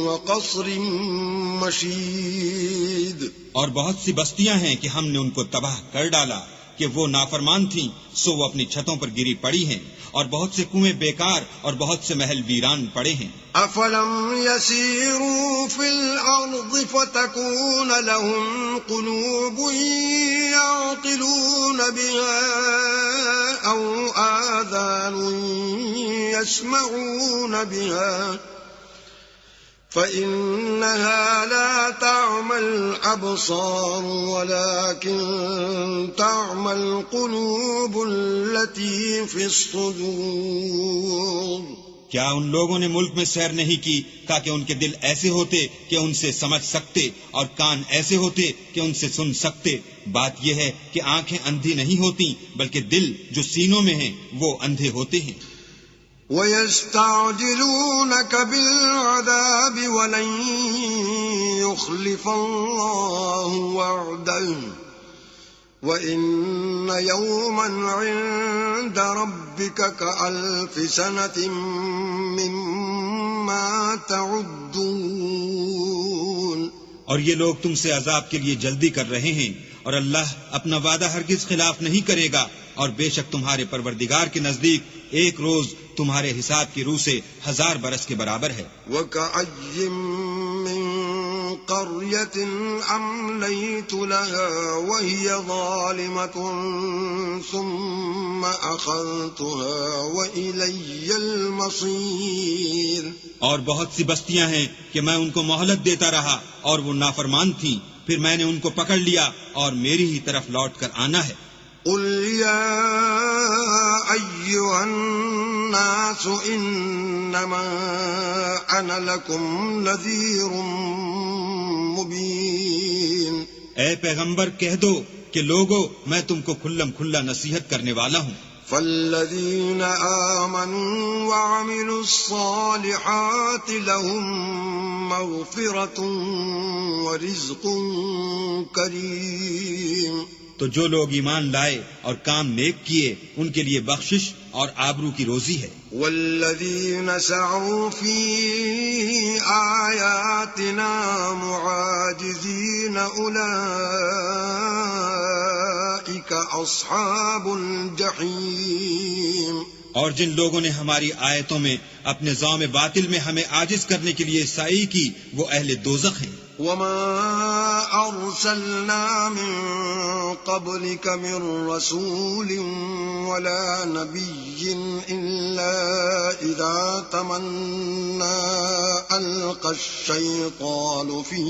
وَقَصْرٍ مَّشِيدٍ. اور بہت سی بستیاں ہیں کہ ہم نے ان کو تباہ کر ڈالا کہ وہ نافرمان تھیں، سو وہ اپنی چھتوں پر گری پڑی ہیں، اور بہت سے کنویں بیکار اور بہت سے محل ویران پڑے ہیں. افلم يسيروا في الارض فتكون لهم قلوب يعقلون بها او آذان يسمعون بها فإنها لا تعمى الأبصار ولكن تعمى القلوب التي في الصدور. کیا ان لوگوں نے ملک میں سیر نہیں کی تاکہ ان کے دل ایسے ہوتے کہ ان سے سمجھ سکتے اور کان ایسے ہوتے کہ ان سے سن سکتے؟ بات یہ ہے کہ آنکھیں اندھی نہیں ہوتی بلکہ دل جو سینوں میں ہیں وہ اندھے ہوتے ہیں. وَيَسْتَعْجِلُونَكَ بِالْعَذَابِ وَلَن يُخْلِفَ اللَّهُ وَعْدَهُ وَإِنَّ يَوْمًا عِندَ رَبِّكَ كَأَلْفِ سَنَةٍ مِّمَّا تَعُدُّونَ. اور یہ لوگ تم سے عذاب کے لیے جلدی کر رہے ہیں، اور اللہ اپنا وعدہ ہرگز خلاف نہیں کرے گا، اور بے شک تمہارے پروردگار کے نزدیک ایک روز تمہارے حساب کی روح سے 1000 برس کے برابر ہے. وَكَأَيٍّ مِّن قَرْيَةٍ أَمْلَيْتُ لَهَا وَهِيَ ظَالِمَةٌ ثُمَّ أَخَذْتُهَا وَإِلَيَّ الْمَصِيرُ. اور بہت سی بستیاں ہیں کہ میں ان کو مہلت دیتا رہا اور وہ نافرمان تھیں، پھر میں نے ان کو پکڑ لیا اور میری ہی طرف لوٹ کر آنا ہے. قل يا أيها الناس إنما أنا لكم نذير مبين. اے پیغمبر کہہ دو کہ لوگو میں تم کو کھلم کھلا نصیحت کرنے والا ہوں. فالذين آمنوا وعملوا الصالحات لهم مغفرة ورزق كريم. تو جو لوگ ایمان لائے اور کام نیک کیے ان کے لیے بخشش اور آبرو کی روزی ہے. والذین سعوا فی آیاتنا معاجزین اولئک اصحاب الجحیم. اور جن لوگوں نے ہماری آیتوں میں اپنے ذوم باطل میں ہمیں عاجز کرنے کے لیے سعی کی وہ اہل دوزخ ہیں. وما أرسلنا من قبلك من رسول ولا نبي إلا إذا تمنى ألقى الشيطان في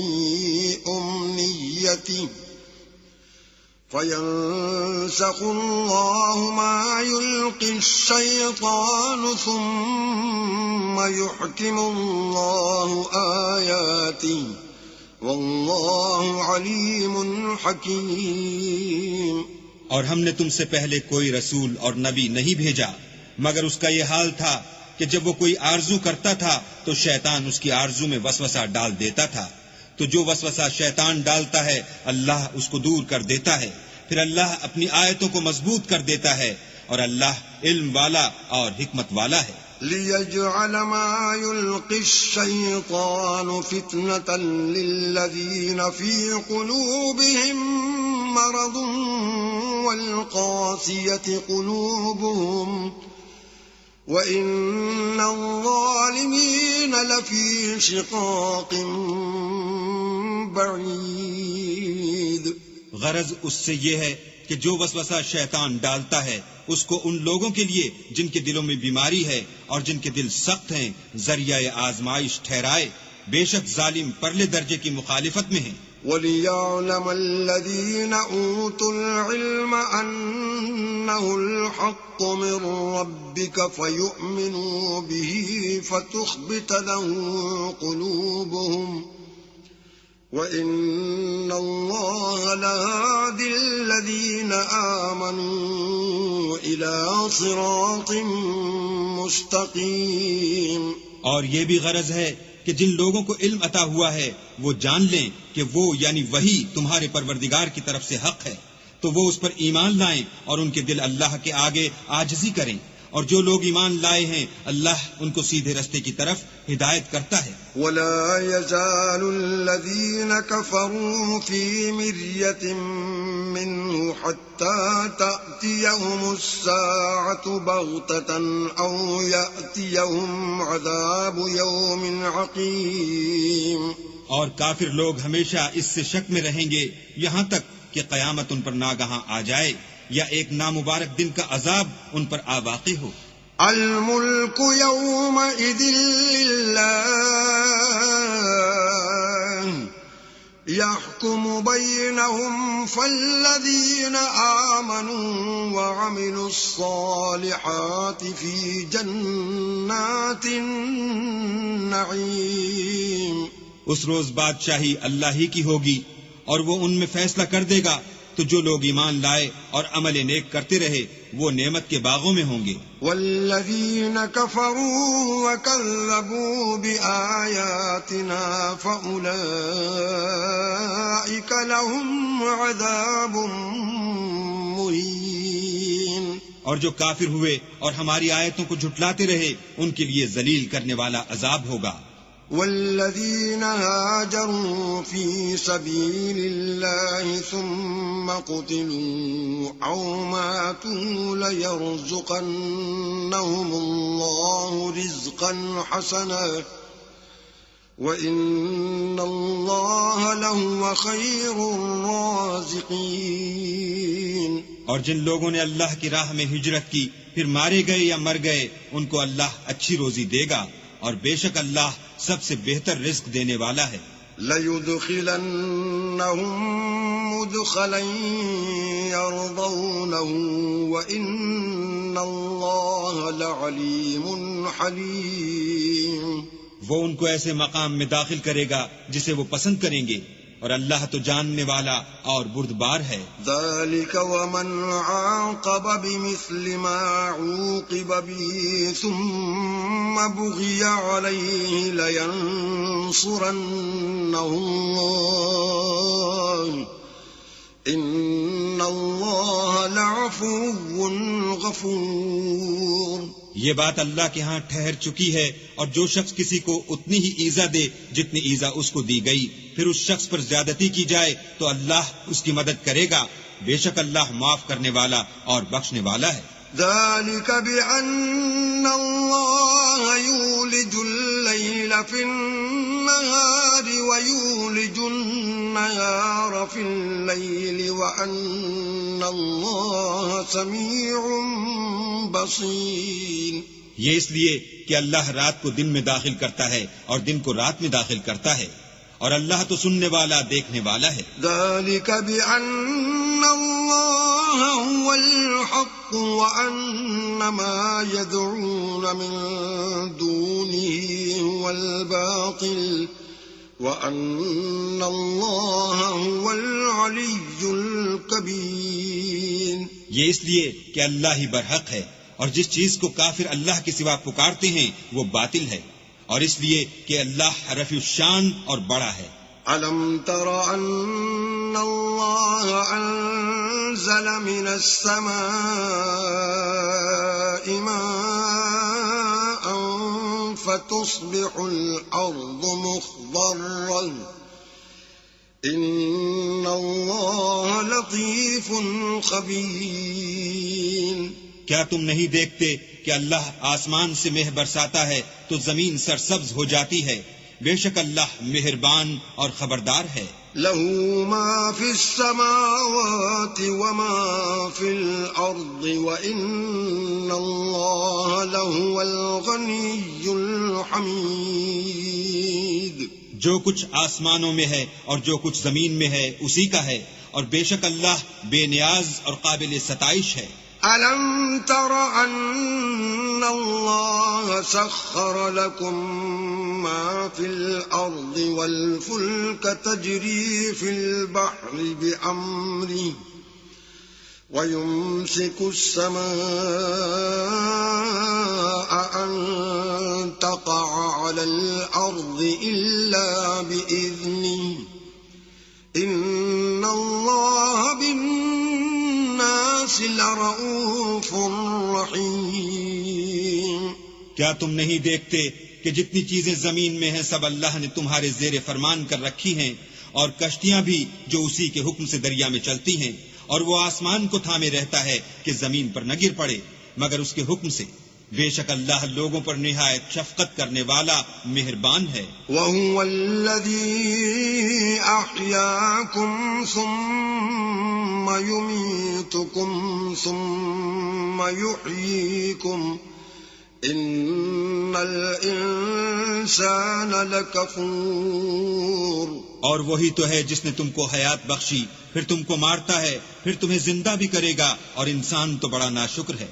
أمنيته فينسخ الله ما يلقي الشيطان ثم يحكم الله آياته واللہ علیم حکیم. اور ہم نے تم سے پہلے کوئی رسول اور نبی نہیں بھیجا مگر اس کا یہ حال تھا کہ جب وہ کوئی آرزو کرتا تھا تو شیطان اس کی آرزو میں وسوسہ ڈال دیتا تھا، تو جو وسوسہ شیطان ڈالتا ہے اللہ اس کو دور کر دیتا ہے، پھر اللہ اپنی آیتوں کو مضبوط کر دیتا ہے، اور اللہ علم والا اور حکمت والا ہے. لِيَجْعَلَ مَا يُلْقِي الشَّيْطَانُ فِتْنَةً لِلَّذِينَ فِي قُلُوبِهِم مَّرَضٌ وَالْقَاسِيَةِ قُلُوبُهُمْ وَإِنَّ الظَّالِمِينَ لَفِي شِقَاقٍ بَعِيدٍ. غرض اس سے یہ ہے کہ جو وسوسہ شیطان ڈالتا ہے اس کو ان لوگوں کے لیے جن کے دلوں میں بیماری ہے اور جن کے دل سخت ہیں ذریعہ آزمائش ٹھہرائے. بے شک ظالم پرلے درجے کی مخالفت میں ہیں. وَلِيَعْلَمَ الَّذِينَ أُوتُوا الْعِلْمَ أَنَّهُ الْحَقُّ مِنْ رَبِّكَ فَيُؤْمِنُوا بِهِ فَتُخْبِتَ لَهُ قُلُوبُهُمْ وَإِنَّ اللَّهَ لَهَادِ الَّذِينَ آمَنُوا إِلَى صِرَاطٍ مُسْتَقِيمٍ۔ اور یہ بھی غرض ہے کہ جن لوگوں کو علم عطا ہوا ہے وہ جان لیں کہ وہ یعنی وہی تمہارے پروردگار کی طرف سے حق ہے، تو وہ اس پر ایمان لائیں اور ان کے دل اللہ کے آگے عاجزی کریں، اور جو لوگ ایمان لائے ہیں اللہ ان کو سیدھے رستے کی طرف ہدایت کرتا ہے۔ وَلَا يَزَالُ الَّذِينَ كَفَرُوا فِي مِرْيَةٍ مِّنْهُ حَتَّى تَأْتِيَهُمُ السَّاعَةُ بَغْتَةً أَوْ يَأْتِيَهُمْ عَذَابُ يَوْمٍ عَقِيمٍ۔ اور کافر لوگ ہمیشہ اس سے شک میں رہیں گے یہاں تک کہ قیامت ان پر ناگہاں آ جائے یا ایک نامبارک دن کا عذاب ان پر آ واقع ہو۔ الملک یومئذ للہ یحکم بینہم فالذین آمنوا وعملوا الصالحات فی جنات النعیم۔ اس روز بادشاہی اللہ ہی کی ہوگی اور وہ ان میں فیصلہ کر دے گا، تو جو لوگ ایمان لائے اور عمل نیک کرتے رہے وہ نعمت کے باغوں میں ہوں گے۔ والذین کفروا وکذبوا بآیاتنا فأولئک لهم عذاب مہین۔ اور جو کافر ہوئے اور ہماری آیتوں کو جھٹلاتے رہے ان کے لیے ذلیل کرنے والا عذاب ہوگا۔ والذین هاجروا فی سبیل اللہ ثم قتلوا او ماتوا لیرزقنہم اللہ رزقا حسنا وإن اللہ لہو خیر الرازقین۔ اور جن لوگوں نے اللہ کی راہ میں ہجرت کی پھر مارے گئے یا مر گئے ان کو اللہ اچھی روزی دے گا، اور بے شک اللہ سب سے بہتر رزق دینے والا ہے۔ لَيُدْخِلَنَّهُمْ مُدْخَلًا يَرْضَوْنَهُ وَإِنَّ اللَّهَ لَعَلِيمٌ حَلِيمٌ۔ وہ ان کو ایسے مقام میں داخل کرے گا جسے وہ پسند کریں گے، اور اللہ تو جاننے والا اور بردبار ہے۔ ذَلِكَ وَمَنْ عَاقَبَ بِمِثْلِ مَا عُوقِبَ بِهِ ثُمَّ بُغِيَ عَلَيْهِ لَيَنصُرَنَّهُ اللَّهُ إِنَّ اللَّهَ لَعَفُوٌّ غَفُورٌ۔ یہ بات اللہ کے ہاں ٹھہر چکی ہے، اور جو شخص کسی کو اتنی ہی ایذا دے جتنی ایذا اس کو دی گئی، پھر اس شخص پر زیادتی کی جائے تو اللہ اس کی مدد کرے گا، بے شک اللہ معاف کرنے والا اور بخشنے والا ہے۔ ذَلِكَ بِأَنَّ اللَّهَ يُولِجُ اللَّيْلَ فِي النَّهَارِ وَيُولِجُ النَّهَارَ فِي اللَّيْلِ وَأَنَّ اللَّهَ سَمِيعٌ بَصِيرٌ۔ یہ اس لیے کہ اللہ رات کو دن میں داخل کرتا ہے اور دن کو رات میں داخل کرتا ہے، اور اللہ تو سننے والا دیکھنے والا ہے۔ ذَلِكَ بِأَنَّ اللَّهَ هُوَ الْحَقُّ وَأَنَّ مَا يَدْعُونَ مِن دُونِهِ هُوَ الْبَاطِلُ وَأَنَّ اللَّهَ هُوَ الْعَلِيُّ الْكَبِيرُ۔ یہ اس لیے کہ اللہ ہی برحق ہے، اور جس چیز کو کافر اللہ کے سوا پکارتے ہیں وہ باطل ہے، اور اس لیے کہ اللہ رفیع الشان اور بڑا ہے۔ أَلَمْ تَرَ أَنَّ اللَّهَ أَنزَلَ مِنَ السَّمَاءِ مَاءً فَتُصْبِحُ الْأَرْضُ مُخْضَرًّا إِنَّ اللَّهَ لَطِيفٌ خَبِيرٌ۔ کیا تم نہیں دیکھتے کہ اللہ آسمان سے مہ برساتا ہے تو زمین سرسبز ہو جاتی ہے، بے شک اللہ مہربان اور خبردار ہے۔ لَهُ مَا فِي السَّمَاوَاتِ وَمَا فِي الْأَرْضِ وَإِنَّ اللَّهَ لَهُوَ الْغَنِيُّ الْحَمِيدُ۔ جو کچھ آسمانوں میں ہے اور جو کچھ زمین میں ہے اسی کا ہے، اور بے شک اللہ بے نیاز اور قابل ستائش ہے۔ أَلَمْ تَرَ أَنَّ اللَّهَ سَخَّرَ لَكُم مَّا فِي الْأَرْضِ وَالْفُلْكَ تَجْرِي فِي الْبَحْرِ بِأَمْرِهِ وَيُمْسِكُ السَّمَاءَ أَن تَقَعَ عَلَى الْأَرْضِ إِلَّا بِإِذْنِهِ إِنَّ اللَّهَ بِالنَّاسِ لَرَءُوفٌ رَحِيمٌ۔ کیا تم نہیں دیکھتے کہ جتنی چیزیں زمین میں ہیں سب اللہ نے تمہارے زیر فرمان کر رکھی ہیں، اور کشتیاں بھی جو اسی کے حکم سے دریا میں چلتی ہیں، اور وہ آسمان کو تھامے رہتا ہے کہ زمین پر نہ گر پڑے مگر اس کے حکم سے۔ بے شک اللہ لوگوں پر نہایت شفقت کرنے والا مہربان ہے۔ وَهُوَ الَّذِي أَحْيَاكُمْ ثُمَّ يُمِيتُكُمْ ثُمَّ يُحْيِيكُمْ إِنَّ الْإِنسَانَ لَكَفُورٌ۔ اور وہی تو ہے جس نے تم کو حیات بخشی، پھر تم کو مارتا ہے، پھر تمہیں زندہ بھی کرے گا، اور انسان تو بڑا ناشکر ہے۔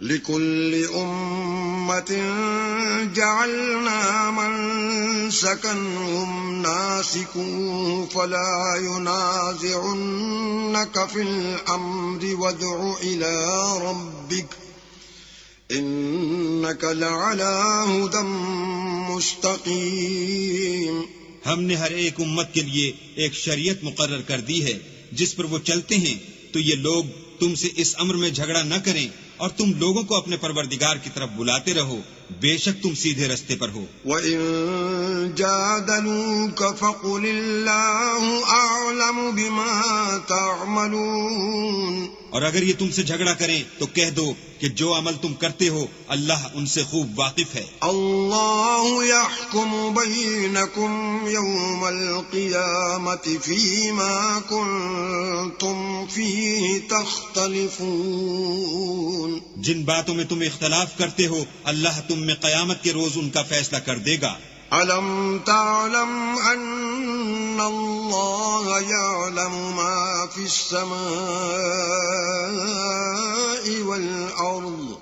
لِكُلِّ أُمَّةٍ جَعَلْنَا مَنسَكًا هُمْ نَاسِكُوهُ فَلَا يُنَازِعُنَّكَ فِي الْأَمْرِ وَادْعُ إِلَى رَبِّكَ إِنَّكَ لَعَلَى هُدًى مُسْتَقِيمٍ۔ ہم نے ہر ایک امت کے لیے ایک شریعت مقرر کر دی ہے جس پر وہ چلتے ہیں، تو یہ لوگ تم سے اس امر میں جھگڑا نہ کریں، اور تم لوگوں کو اپنے پروردگار کی طرف بلاتے رہو، بے شک تم سیدھے رستے پر ہو۔ وَإِن جَادَلُوكَ فَقُلِ اللَّهُ أَعْلَمُ بِمَا تَعْمَلُونَ۔ اور اگر یہ تم سے جھگڑا کریں تو کہہ دو کہ جو عمل تم کرتے ہو اللہ ان سے خوب واقف ہے۔ اللہ یحکم بینکم یوم القیامت فیما کنتم فیہ تختلفون۔ جن باتوں میں تم اختلاف کرتے ہو اللہ تم میں قیامت کے روز ان کا فیصلہ کر دے گا۔ أَلَمْ تَعْلَمْ أَنَّ اللَّهَ يَعْلَمُ مَا فِي السَّمَاءِ وَالْأَرْضِ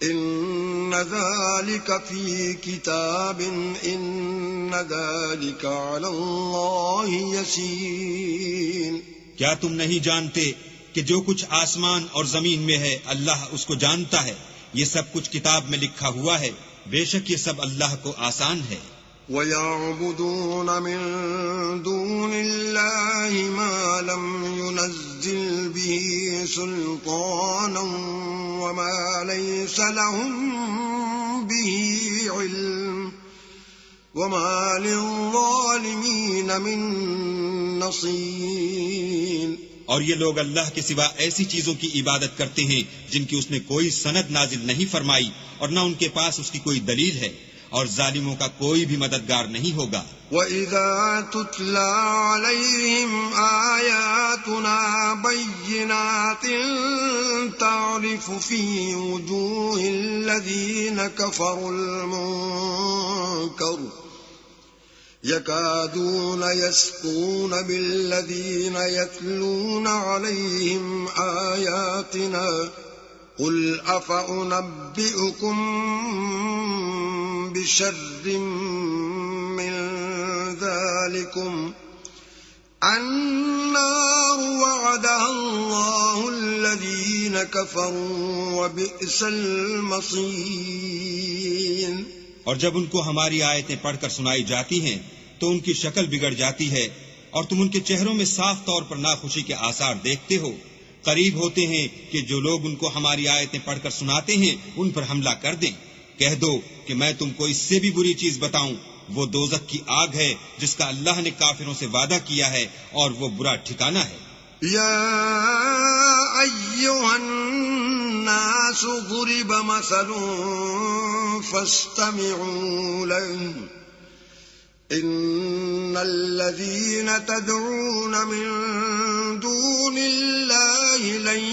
إِنَّ ذَلِكَ فِي كِتَابٍ إِنَّ ذَلِكَ عَلَى اللَّهِ يَسِيرٌ۔ کیا تم نہیں جانتے کہ جو کچھ آسمان اور زمین میں ہے اللہ اس کو جانتا ہے، یہ سب کچھ کتاب میں لکھا ہوا ہے، بے شک یہ سب اللہ کو آسان ہے۔ وَيَعْبُدُونَ مِن دُونِ اللَّهِ مَا لَمْ يُنَزِّلْ بِهِ سُلْطَانًا وَمَا لَيْسَ لَهُم بِهِ عِلْمٌ وَمَا لِلظَّالِمِينَ مِن نَصِيرٍ۔ اور یہ لوگ اللہ کے سوا ایسی چیزوں کی عبادت کرتے ہیں جن کی اس نے کوئی سند نازل نہیں فرمائی اور نہ ان کے پاس اس کی کوئی دلیل ہے، اور ظالموں کا کوئی بھی مددگار نہیں ہوگا۔ وَإِذَا تُتْلَى عَلَيْهِمْ آيَاتُنَا بَيِّنَاتٍ تَعْرِفُ فِي وُجُوهِ الَّذِينَ كَفَرُوا الْمُنكَرَ يَكَادُونَ يَسْطُونَ بِالَّذِينَ يَتْلُونَ عَلَيْهِمْ آيَاتِنَا قُلْ أَفَأُنَبِّئُكُم بِشَرٍّ مِّن ذَلِكُمْ النَّارُ وَعَدَهَا اللَّهُ الَّذِينَ كَفَرُوا وَبِئْسَ الْمَصِيرُ۔ اور جب ان کو ہماری آیتیں پڑھ کر سنائی جاتی ہیں تو ان کی شکل بگڑ جاتی ہے اور تم ان کے چہروں میں صاف طور پر ناخوشی کے آثار دیکھتے ہو۔ قریب ہوتے ہیں کہ جو لوگ ان کو ہماری آیتیں پڑھ کر سناتے ہیں ان پر حملہ کر دیں۔ کہہ دو کہ میں تم کو اس سے بھی بری چیز بتاؤں، وہ دوزخ کی آگ ہے جس کا اللہ نے کافروں سے وعدہ کیا ہے اور وہ برا ٹھکانہ ہے۔ یا ایھا الناس ضرب مثل فاستمعوا له ان الذين تدعون من دون الله لن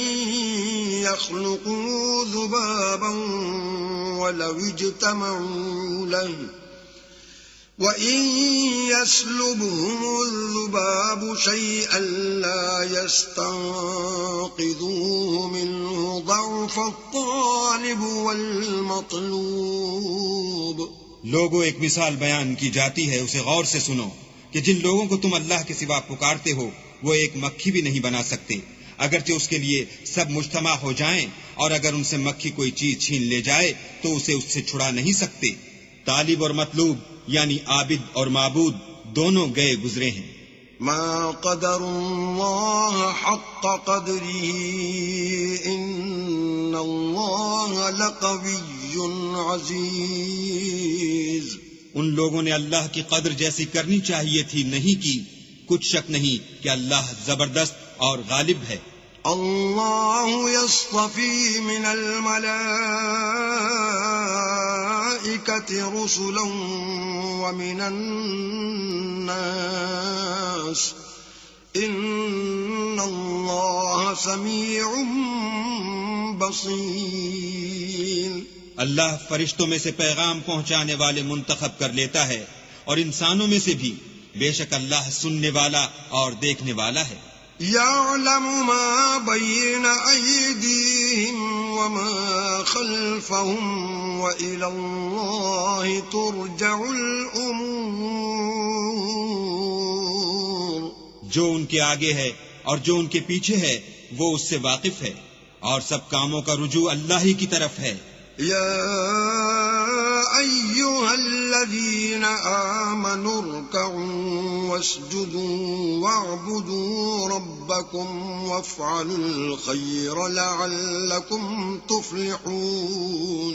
يخلقوا ذبابا ولو اجتمعوا له وَإِن يَسْلُبْهُمُ الذُّبَابُ شَيْئًا لَّا يَسْتَنقِذُوهُ مِنْهُ ضَعْفَ الطَّالِبِ وَالْمَطْلُوبِ۔ لوگوں ایک مثال بیان کی جاتی ہے، اسے غور سے سنو کہ جن لوگوں کو تم اللہ کے سوا پکارتے ہو وہ ایک مکھی بھی نہیں بنا سکتے، اگرچہ اس کے لیے سب مجتمع ہو جائیں، اور اگر ان سے مکھی کوئی چیز چھین لے جائے تو اسے اس سے چھڑا نہیں سکتے۔ طالب اور مطلوب یعنی عابد اور معبود دونوں گئے گزرے ہیں۔ ما قدر اللہ حق قدره ان اللہ لقوی عزیز۔ ان لوگوں نے اللہ کی قدر جیسی کرنی چاہیے تھی نہیں کی، کچھ شک نہیں کہ اللہ زبردست اور غالب ہے۔ اللہ یصطفی من الملائکۃ رسلا ومن الناس ان اللہ سمیع بصیر۔ اللہ فرشتوں میں سے پیغام پہنچانے والے منتخب کر لیتا ہے اور انسانوں میں سے بھی، بے شک اللہ سننے والا اور دیکھنے والا ہے۔ يعلم ما بين أيديهم وما خلفهم وإلى الله ترجع الأمور۔ جو ان کے آگے ہے اور جو ان کے پیچھے ہے وہ اس سے واقف ہے، اور سب کاموں کا رجوع اللہ ہی کی طرف ہے۔ يا أيها الذين آمنوا اركعوا واسجدوا واعبدوا ربكم وافعلوا الخير لعلكم تفلحون۔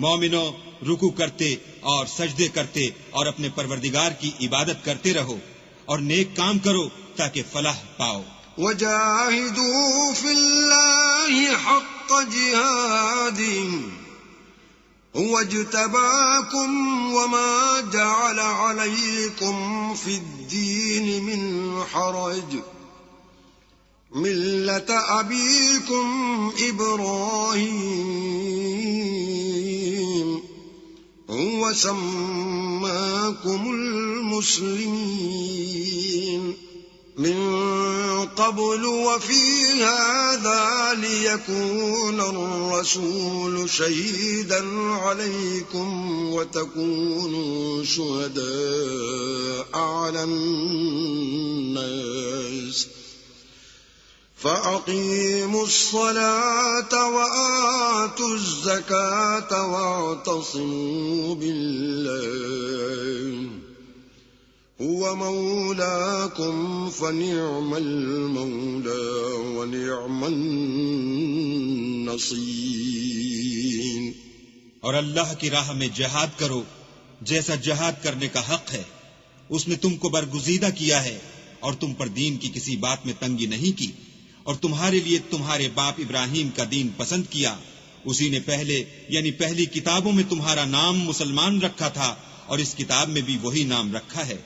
مومنو، رکوع کرتے اور سجدے کرتے اور اپنے پروردگار کی عبادت کرتے رہو اور نیک کام کرو تاکہ فلاح پاؤ۔ وجاهدوا في الله حق جهاده هو اجتباكم وما جعل عليكم في الدين من حرج ملة أبيكم إبراهيم هو سماكم المسلمين من قبل وفي هذا ليكون الرسول شهيدا عليكم وتكونوا شهداء على الناس فأقيموا الصلاة وآتوا الزكاة واعتصموا بالله هو مولاكم فنعم المولى ونعم النصير۔ اور اللہ کی راہ میں جہاد کرو جیسا جہاد کرنے کا حق ہے، اس نے تم کو برگزیدہ کیا ہے اور تم پر دین کی کسی بات میں تنگی نہیں کی، اور تمہارے لیے تمہارے باپ ابراہیم کا دین پسند کیا، اسی نے پہلے یعنی پہلی کتابوں میں تمہارا نام مسلمان رکھا تھا اور اس کتاب میں بھی وہی نام رکھا ہے۔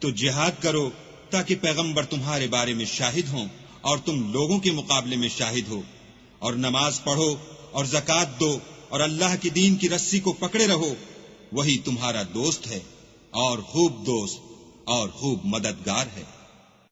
تو جہاد کرو تاکہ پیغمبر تمہارے بارے میں شاہد ہوں اور تم لوگوں کے مقابلے میں شاہد ہو، اور نماز پڑھو اور زکوٰۃ دو اور اللہ کی دین کی رسی کو پکڑے رہو، وہی تمہارا دوست ہے اور خوب دوست اور خوب مددگار ہے۔